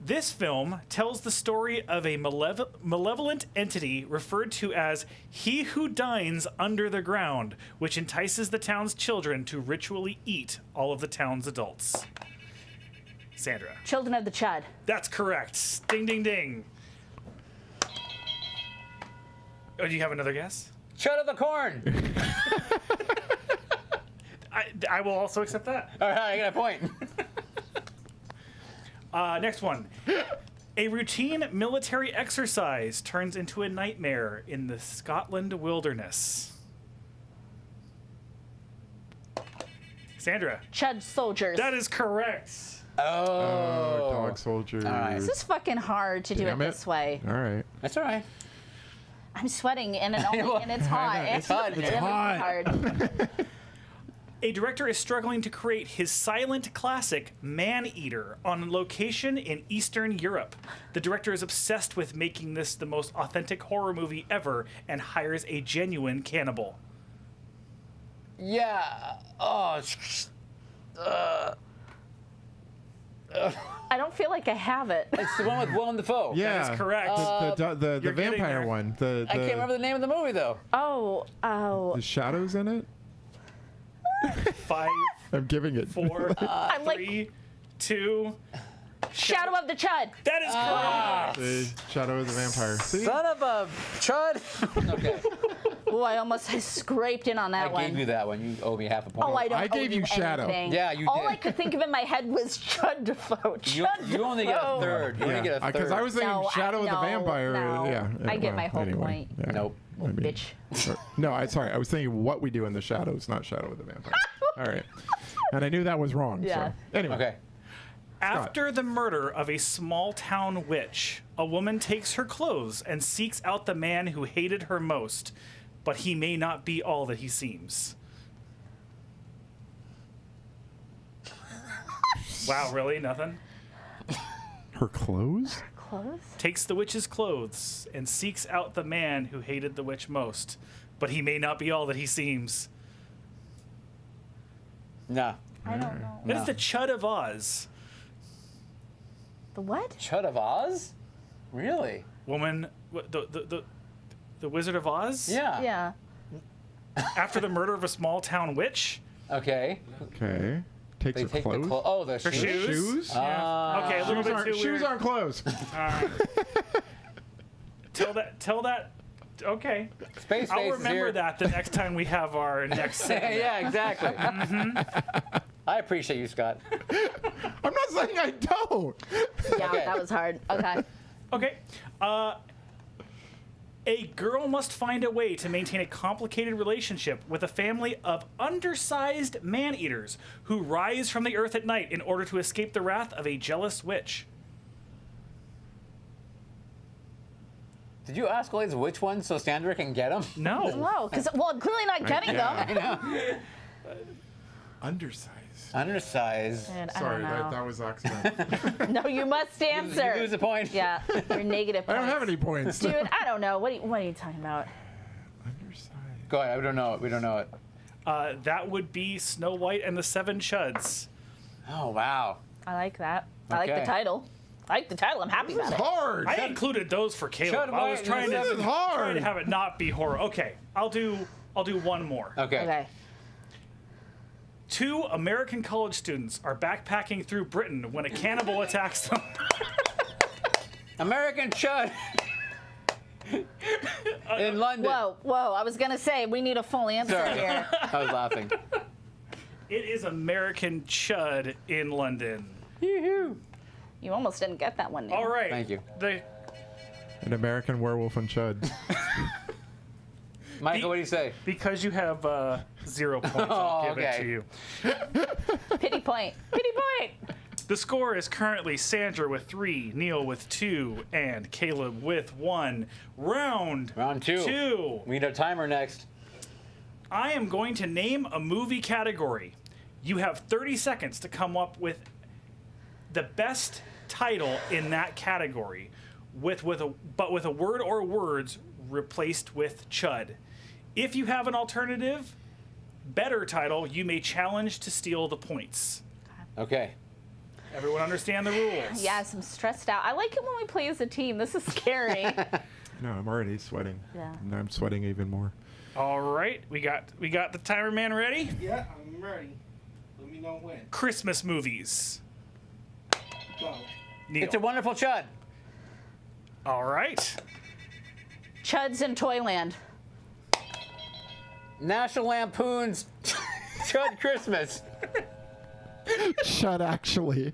This film tells the story of a malevolent entity referred to as He Who Dines Under the Ground, which entices the town's children to ritually eat all of the town's adults. Sandra. Children of the Chud. That's correct. Ding, ding, ding. Oh, do you have another guess? Chud of the corn. I will also accept that. All right, I got a point. Next one. A routine military exercise turns into a nightmare in the Scotland wilderness. Sandra. Chud soldiers. That is correct. Oh. Dog soldiers. All right. This is fucking hard to do Damn it it. this way. All right. That's all right. I'm sweating and it's hot. It's hot. It's really hot. hard. A director is struggling to create his silent classic, Man-Eater, on location in Eastern Europe. The director is obsessed with making this the most authentic horror movie ever and hires a genuine cannibal. Yeah. Oh. I don't feel like I have it. It's the one with Willem Dafoe. Yeah. That is correct. The You're getting vampire there. one. I can't remember the name of the movie though. Oh. The shadows in it. 5, I'm giving it. 4, I'm like 3, 2. Shadow of the Chud. That is correct. The shadow of the vampire. See? Son of a chud. Okay. Oh, I almost scraped in on that I one. gave you that one. You owe me half a point. Oh, I don't. I gave owe you Shadow. anything. Yeah, you All did. I could think of in my head was Chud Defoe. You only get a third. You only get a third. Because I was thinking No, shadow of the vampire. no. Yeah. I get my whole anyway, point. yeah. Nope. I mean, Bitch. No, sorry. I was thinking what we do in the shadows, not shadow of the vampire. All right. And I knew that was wrong. Yeah. So. Anyway. Okay. After the murder of a small town witch, a woman takes her clothes and seeks out the man who hated her most, but he may not be all that he seems. Wow, really? Nothing? Her clothes? Close? Takes the witch's clothes and seeks out the man who hated the witch most, but he may not be all that he seems. No. I don't know. That is the Chud of Oz. The what? Chud of Oz? Really? Woman, the Wizard of Oz? Yeah. Yeah. After the murder of a small town witch? Okay. Okay. Takes They her take clothes. the clothes. Oh, the Her shoes. shoes? Shoes? Yeah. Okay, a little bit too Shoes weird. aren't clothes. Tell that. Okay. Space I'll Face is remember here. that the next time we have our next segment. Yeah, exactly. I appreciate you, Scott. I'm not saying I don't. Yeah, Okay. that was hard. Okay. Okay. A girl must find a way to maintain a complicated relationship with a family of undersized man-eaters who rise from the earth at night in order to escape the wrath of a jealous witch. Did you ask Blaze which one so Sandra can get them? No. Whoa, because I'm clearly not getting them. Undersized. Undersized. And I Sorry, don't know. that was accident. No, you must answer. You lose a point. Yeah, you're negative. I don't have points. any points. Dude, I don't know. What are you talking about? Undersized. Go ahead. We don't know it. We don't know it. That would be Snow White and the Seven Chuds. Oh, wow. I like that. I like Okay. the title. I like the title. I'm happy This about is it. hard. I included those for Caleb. Chud I was White trying and the This to, is trying hard. to have it not be horror. Okay, I'll do one more. Okay. Okay. 2 American college students are backpacking through Britain when a cannibal attacks them. American Chud. In London. Whoa. I was gonna say we need a full answer Sorry. here. I was laughing. It is American Chud in London. Yoo-hoo. You almost didn't get that one. Name. All right. Thank you. An American werewolf and chud. Michael, what do you say? Because you have 0 points, Oh, I'll give it okay. to you. Pity point. Pity point. The score is currently Sandra with 3, Neil with 2, and Caleb with 1. Round 2. 2. We need a timer next. I am going to name a movie category. You have 30 seconds to come up with the best title in that category, with a word or words replaced with chud. If you have an alternative, better title, you may challenge to steal the points. Okay. Everyone understand the rules. Yes, I'm stressed out. I like it when we play as a team. This is scary. No, I'm already sweating. Yeah. And I'm sweating even more. All right, we got the timer man ready. Yeah, I'm ready. Let me know when. Christmas movies. Go. Neil. It's a Wonderful Chud. All right. Chuds in Toyland. National Lampoon's Chud Christmas. Chud, actually.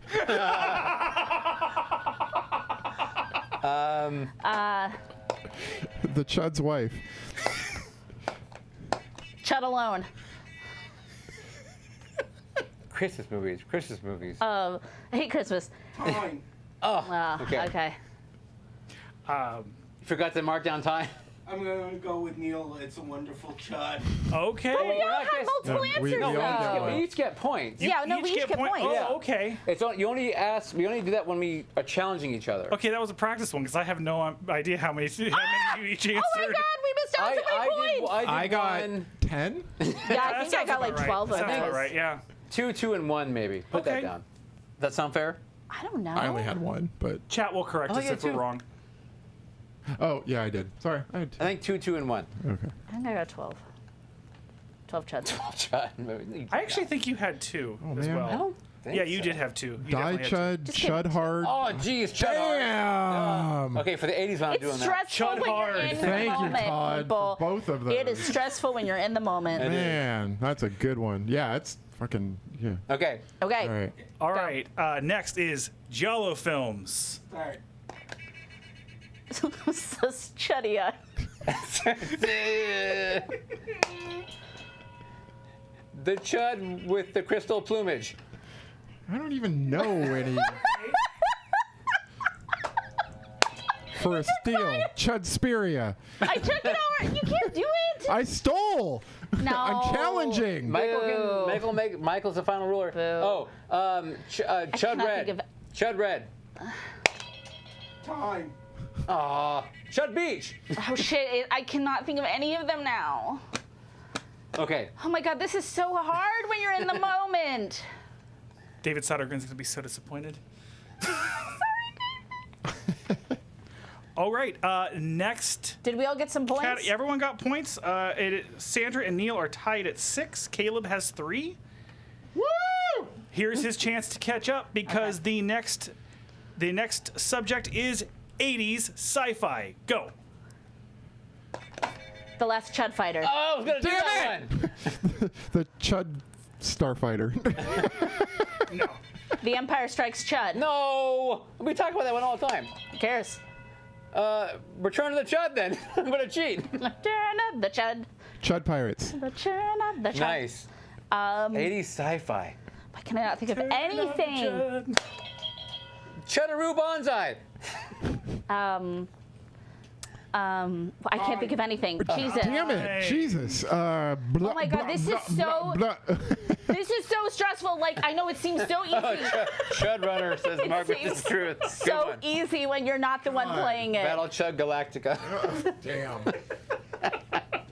The Chud's wife. Chud Alone. Christmas movies. I hate Christmas. Time. Okay. Okay. You forgot to mark down time. I'm gonna go with Neil. It's a Wonderful Chud. Okay. We all have multiple No, we answers, all get though. one. We each get points. Yeah, no, we each get points. Oh, Yeah. okay. We only do that when we are challenging each other. Okay, that was a practice one because I have no idea how many you each answered. Oh my God, we missed out so many points. I got one, 10. Yeah, I That think I sounds got like about right. 12 That of sounds about those. right, yeah. 2, and 1 maybe. Put Okay. that down. Does that sound fair? I don't know. I only had one, but Chat will correct Oh, us yeah, if we're two. wrong. oh yeah, I did. Sorry, I had I think 2, and 1. okay. I think I got 12. 12 chuds. Chud movie. I actually think you had 2 as man. well. I don't think Yeah, you so. did have 2. You Die definitely had two. Chud, Chud hard. Oh, geez, Chud hard. Damn. Okay, for the 80s when I'm It's doing stressful Chud when hard. you're in Thank the you, moment, Todd, people. for both of those. It is stressful when you're in the moment. Man, that's a good one. Yeah, it's fucking yeah. that. Okay. Okay. All right. All right, next is Jello films. Start. So chuddy. The Chud with the crystal plumage. I don't even know any. For a steal, Chudspiria. I took it over. You can't do it. I stole. No. I'm challenging. Michael's the final ruler. Boo. Oh, Chud cannot Red. think of- Chud Red. Time. Aw. Chud Beach. Oh shit! I cannot think of any of them now. Okay. Oh my God, this is so hard when you're in the moment. David Sodergren's going to be so disappointed. All right, next. Did we all get some points? Everyone got points. Sandra and Neil are tied at 6. Caleb has 3. Woo! Here's his chance to catch up because the next subject is 80s sci-fi. Go. The Last Chud Fighter. Oh, I was gonna do that Damn one. The Chud Starfighter. No. The Empire Strikes Chud. No. We talk about that one all the time. Who cares? Return to the Chud then. I'm gonna cheat. Return of the Chud. Chud Pirates. Return of the Chud. Nice. 80s sci-fi. Why can I not think of anything? Chudaroo Bonsai. I can't think of anything. Jesus. Damn it! Jesus. Oh my God, this is so- This is so stressful. Like, I know it seems so easy. Chud Runner says Margaret seems is truth. Good So one. easy when you're not the one playing it. Battle Chud Galactica. Damn.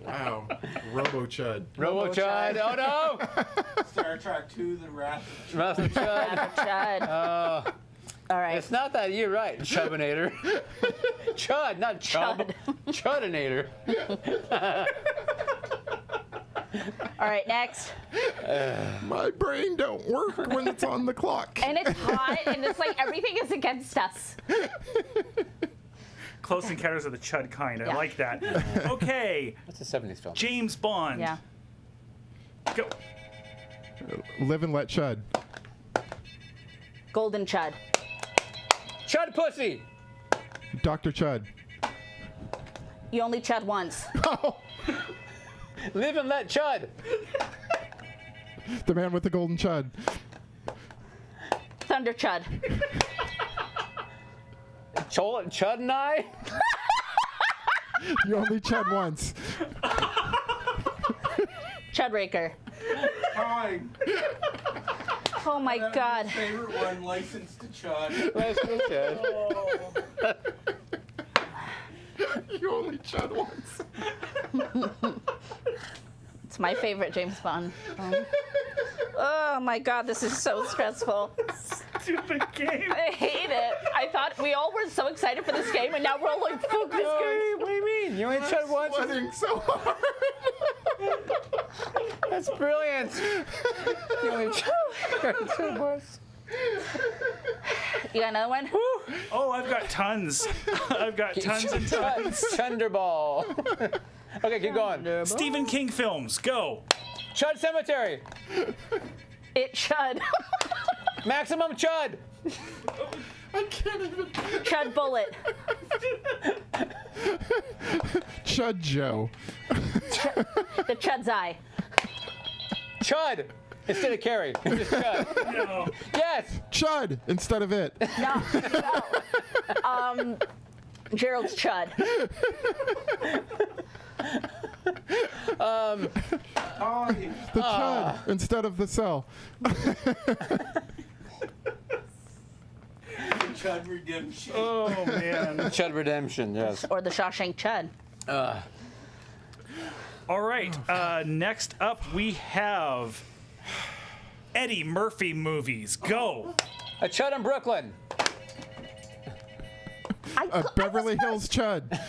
Wow. Robo Chud. Robo Chud. Oh no. Star Trek 2: The Wrath of Master Chud. Chud. All right. It's not that. You're right. Chubinator. Chud, not Chub. Chudinator. All right, next. My brain don't work when it's on the clock. And it's hot, and it's like everything is against us. Close Encounters of the Chud kind. I Yeah. like that. Okay, What's a 70s film? James Bond. Yeah. Go. Live and let Chud. Golden Chud. Chud Pussy. Dr. Chud. You only Chud once. Oh, Live and let Chud. the man with the golden Chud. Thunder Chud. Chud and I. You only Chud once. Chudraker. Time. Oh my God. Favorite one, License to Chud. Let's go, Chud. You only Chud once. It's my favorite James Bond. Oh my God, this is so stressful. Stupid game. I hate it. I thought we all were so excited for this game, and now we're all like, fuck this game. What do you mean? You only chud once? Sweating so hard. That's brilliant. You only chud once. You got another one? Oh, I've got tons. I've got tons and tons. Chunderball. Okay, keep going. Stephen King films, go. Chud Cemetery. It Chud. Maximum Chud. I can't even. Chud Bullet. Chud Joe. The Chud's Eye. Chud. Instead of Carrie. Just Chud. No. Yes. Chud instead of it. No. Gerald's Chud. Time. The Chud instead of the cell. Chud Redemption. Oh, man. Chud Redemption, yes. Or the Shawshank Chud. All right. Next up, we have Eddie Murphy movies. Go. A Chud in Brooklyn. Beverly Hills Chud.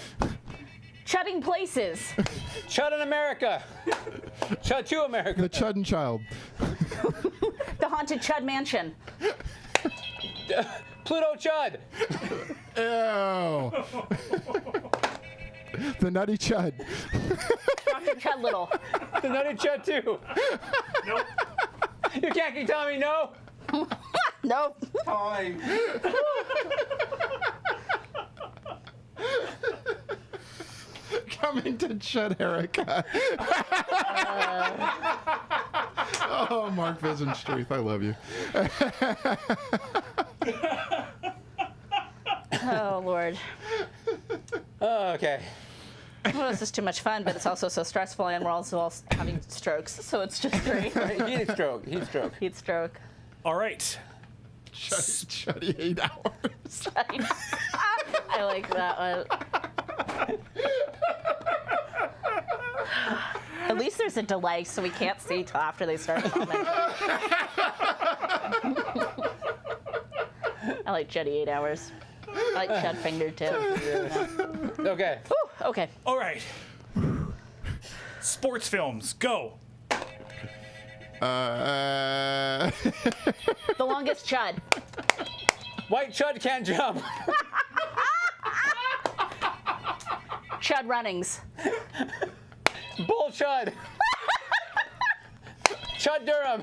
Chudding Places. Chud in America. Chud to America. The Chudden Child. The Haunted Chud Mansion. Pluto Chud. Ew. The Nutty Chud. Dr. Chud Little. The Nutty Chud too. Nope. You can't keep telling me no. Nope. Time. Coming to Chud Erica. Oh, Mark Vision Street, I love you. Oh, Lord. Oh, okay. Well, this is too much fun, but it's also so stressful, and we're also all having strokes, so it's just great. Heat stroke. Heat stroke. Heat stroke. All right. Chuddy 8 hours. I like that one. At least there's a delay, so we can't see till after they start filming. I like Chuddy 8 hours. I like Chud Finger too. Yeah. Okay. Whew, okay. All right. Sports films, go. The Longest Chud. White Chud can't jump. Chud Runnings. Bull Chud. Chud Durham.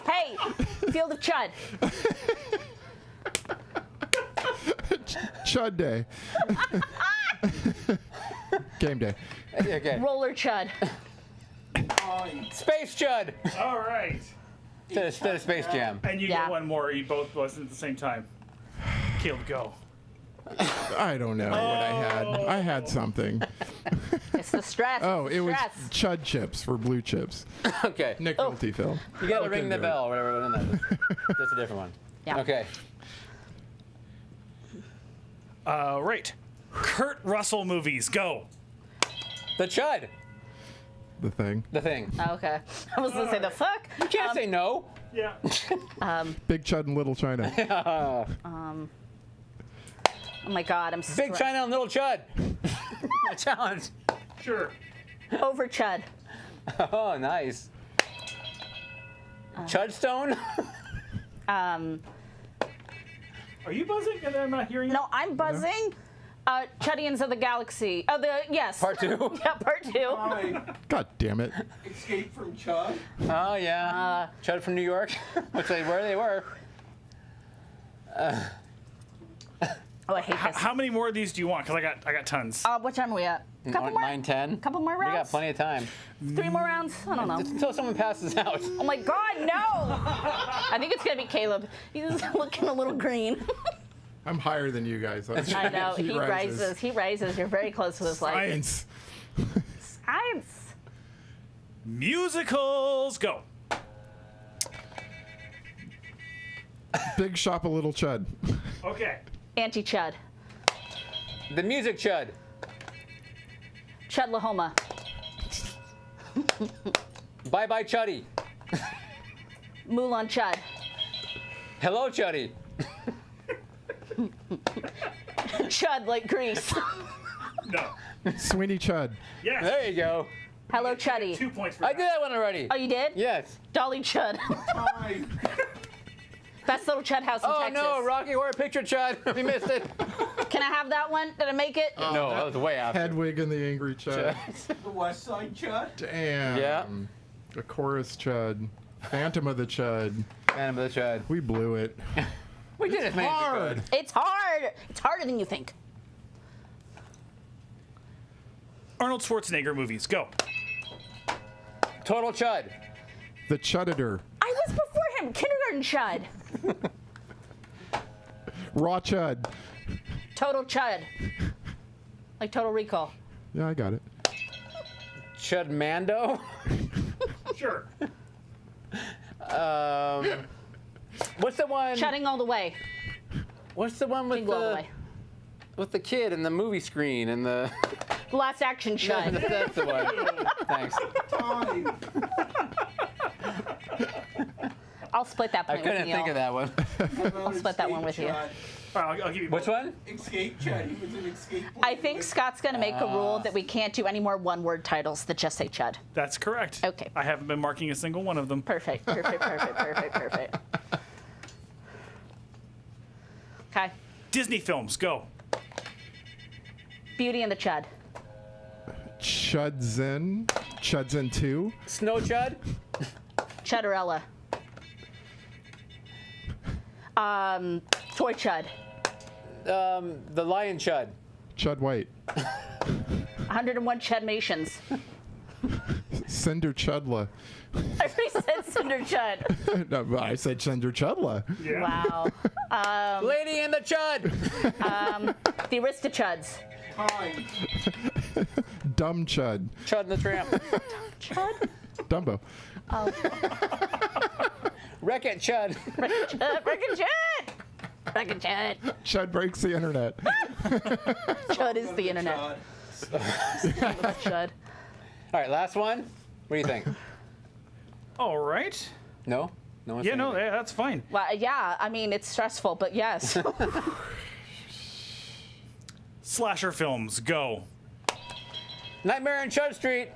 Hey, Field of Chud. Chud Day. Game Day. Okay. Roller Chud. Time. Space Chud. All right. Instead of Space Jam. And you Yeah. get one more. You both listen at the same time. Caleb, go. I don't know what I had. I had something. It's the stress. Oh, it was stress. Chud Chips for Blue Chips. Okay. Nick Nolte film. You gotta Look ring the into it. bell, whatever that is. That's a different one. Yeah. Okay. Right. Kurt Russell movies, go. The Chud. The Thing. The Thing. Oh, okay. I was gonna say the fuck. You can't say no. Yeah. Big Chud in Little China. Oh my God, I'm Big China and Little Chud. A challenge. Sure. Over Chud. Oh, nice. Chudstone. Are you buzzing? And I'm not hearing you? No, I'm buzzing. Chudians of the Galaxy. Yes. Part 2. Yeah, part 2. Time. God damn it. Escape from Chud. Oh yeah. Chud from New York, which they were. Oh, I hate this. How many more of these do you want? Because I got tons. What time are we at? Couple more? 9, 10. Couple more We got rounds? plenty of time. 3 more rounds? I don't know. Until someone passes out. Oh my God, no! I think it's gonna be Caleb. He's looking a little green. I'm higher than you guys. I know. He rises. He rises. You're very close to his life. Science. Science. Musicals, go. Big Shop of Little Chud. Okay. Anti-Chud. The Music Chud. Chudlahoma. Bye Bye Chuddy. Mulan Chud. Hello, Chuddy. Chud like grease. No. Sweeney Chud. Yes. There you go. Hello, Chuddy. 2 points for I that. did that one already. Oh, you did? Yes. Dolly Chud. Time. Best little Chud house in Oh Texas. no, Rocky Horror Picture Chud. We missed it. Can I have that one? Did I make it? No, that was way after. Hedwig and the Angry Chud. The West Side Chud. Damn. Yeah. The Chorus Chud. Phantom of the Chud. Phantom of the Chud. We blew it. We did as many as we Hard. could. It's hard. It's harder than you think. Arnold Schwarzenegger movies. Go. Total Chud. The Chuditor. I was before him. Kindergarten Chud. Raw Chud. Total Chud. Like Total Recall. Yeah, I got it. Chud Mando. Sure. What's the one? Chudding all the way. What's the one with Jingle all the the way. with the kid and the movie screen and the? The Last Action Chud. That's the one. Thanks. Time. I'll split that I point with couldn't you. think of that one. I'll split that one with you. All right, I'll give you Which both. one? Escape Chud. He was an escape. I think Scott's going to make a rule that we can't do any more one-word titles that just say Chud. That's correct. Okay. I haven't been marking a single one of them. Perfect, perfect, perfect, perfect, perfect. Okay. Disney films. Go. Beauty and the Chud. Chudzin. Chudzin 2. Snow Chud. Chudderella. Toy Chud. The Lion Chud. Chud White. 101 Chudmations. Cinder Chudla. I already said Cinder Chud. No, but I said Cinder Chudla. Yeah. Wow. Lady and the Chud. The Aristochuds. Time. Dumb Chud. Chud and the Tramp. Chud? Dumbo. Wreck-It Chud. Frickin' Chud! Frickin' Chud. Chud breaks the internet. Chud is the internet. Chud. Chud. All right, last one. What do you think? All right. No? No one's Yeah, saying no, anything? that's fine. Well, yeah, I mean, it's stressful, but yes. Slasher films. Go. Nightmare on Chud Street.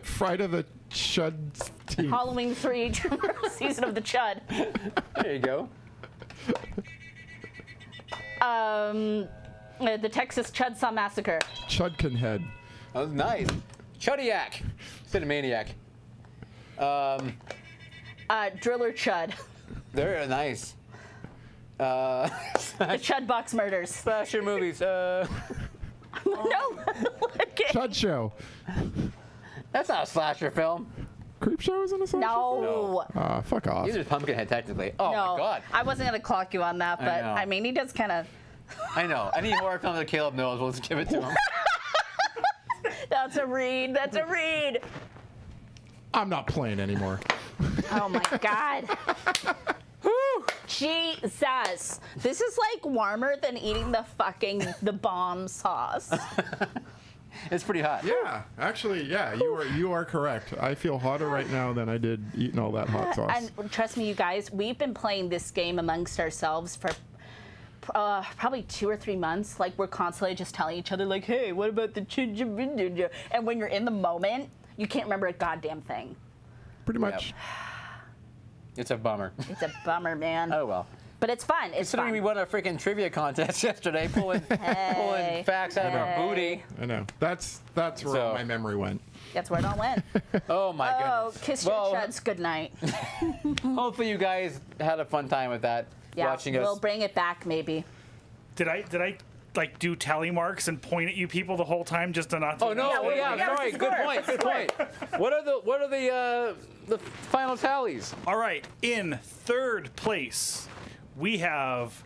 Friday the Chud's teeth. Halloween 3, Season of the Chud. There you go. The Texas Chudsaw Massacre. Chudkin Head. Oh, nice. Chudiac. Instead of Maniac. Driller Chud. They're nice. The Chud Box Murders. Slasher movies. No. Okay. Chud Show. That's not a slasher film. Creep Show isn't a slasher? No. Fuck off. These are Pumpkinhead, technically. Oh, No. my God. I wasn't going to clock you on that, but know. I mean, he does kind of. I know. Any horror film that Caleb knows, we'll just give it to him. That's a read. That's a read. I'm not playing anymore. Oh my God. Whew. Jesus. This is like warmer than eating the bomb sauce. It's pretty hot. Yeah, actually, yeah, you are correct. I feel hotter right now than I did eating all that hot sauce. And trust me, you guys, we've been playing this game amongst ourselves for probably 2 or 3 months. Like, we're constantly just telling each other, like, hey, what about the chinja? And when you're in the moment, you can't remember a goddamn thing. Pretty much. It's a bummer. It's a bummer, man. Oh, well. But it's fun. It's Considering fun. we won a freaking trivia contest yesterday, pulling facts out of our booty. I know. That's where So- all my memory went. That's where it all went. Oh, my Oh, goodness. kiss Well, your chuds goodnight. hopefully you guys had a fun time with that. Yeah, Watching us. we'll bring it back maybe. Did I like do tally marks and point at you people the whole time just to not? Oh no! Yeah, Yeah, yeah, sorry. score, Good point. Good point. What are the final tallies? All right. In third place, we have,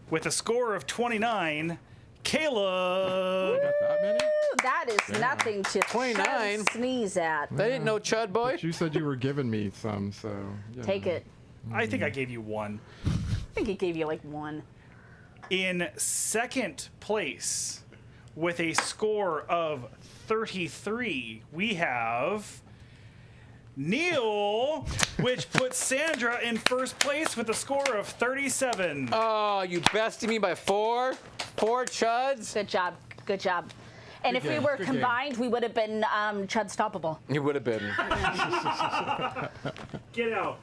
with a score of 29, Caleb. That many? That is nothing to 29? sneeze at. They didn't know Chud Boy. You said you were giving me some, so. Yeah. Take it. I think I gave you one. I think he gave you like 1. In second place, with a score of 33, we have Neil, which puts Sandra in first place with a score of 37. Oh, you bested me by 4? 4 chuds? Good job. Good job. And if we game. were Good game. combined, we would have been Chud-stoppable. You would have been. Get out.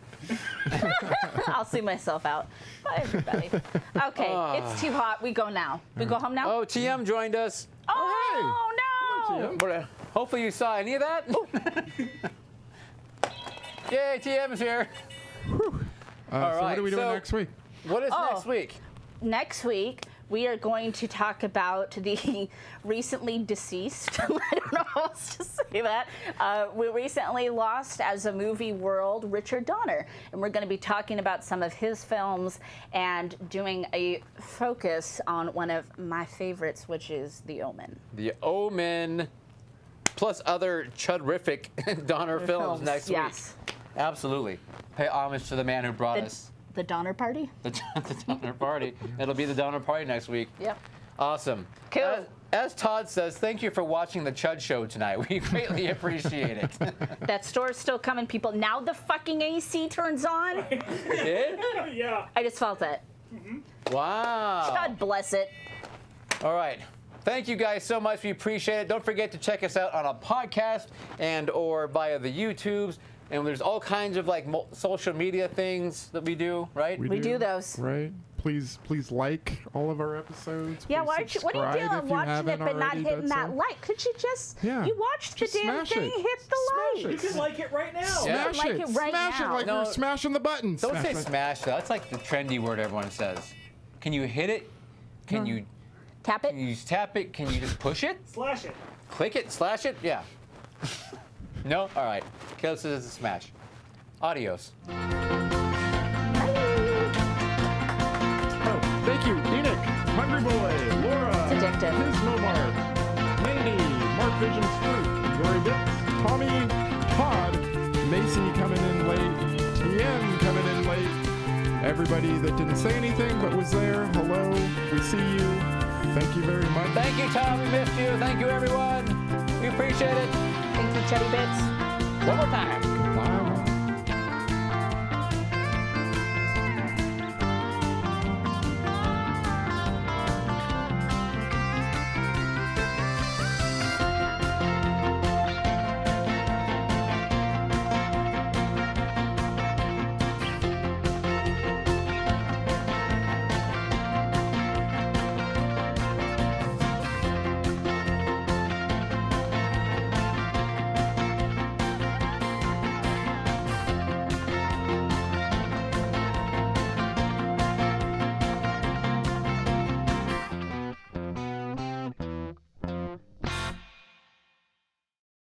I'll see myself out. Bye, everybody. Okay, it's too hot. We go now. We go home now? Oh, TM joined us. Oh, no! But, hopefully you saw any of that. Yay, TM's here. So what right, are we doing so- next week? What is Oh. next week? Next week, we are going to talk about the recently deceased. I don't know how else to say that. We recently lost as a movie world Richard Donner. And we're going to be talking about some of his films and doing a focus on one of my favorites, which is The Omen. The Omen, plus other chudrific Donner films next Yes. week. Absolutely. Pay homage to the man who brought us The Donner Party? the Donner Party. It'll be the Donner Party next week. Yep. Awesome. Cool. As Todd says, thank you for watching the Chud Show tonight. We greatly appreciate it. That store's still coming, people. Now the fucking AC turns on. Did? Yeah. I just felt it. Wow. God bless it. All right. Thank you guys so much. We appreciate it. Don't forget to check us out on a podcast and or via the YouTubes. And there's all kinds of like social media things that we do, right? We do those. Right. Please like all of our episodes. Yeah, Please what are you subscribe doing if you watching it haven't but not already hitting done that so. like? Could you just, Yeah. you watched the Just damn smash thing, it. hit the Smash like. it. You can like it right now. Yeah. Smash Like it. it right Smash now. it like No. we're smashing the buttons. Don't Smash say it. smash though. That's like the trendy word everyone says. Can you hit it? Can you Tap can it. you tap it? Can you just push it? Slash it. Click it? Slash it? Yeah. No? All right. Caleb says it's a smash. Adios. Oh, thank you, Enoch, Hungry Boy, Laura, It's addictive. Mark, Mindy, Mark Vision's Fruit, Dory Bits, Tommy, Todd, Macy coming in late, TM coming in late, everybody that didn't say anything but was there, hello, we see you, thank you very much. Thank you, Tom. We missed you. Thank you, everyone. We appreciate it. Thank you, Chubby Bits. One more time.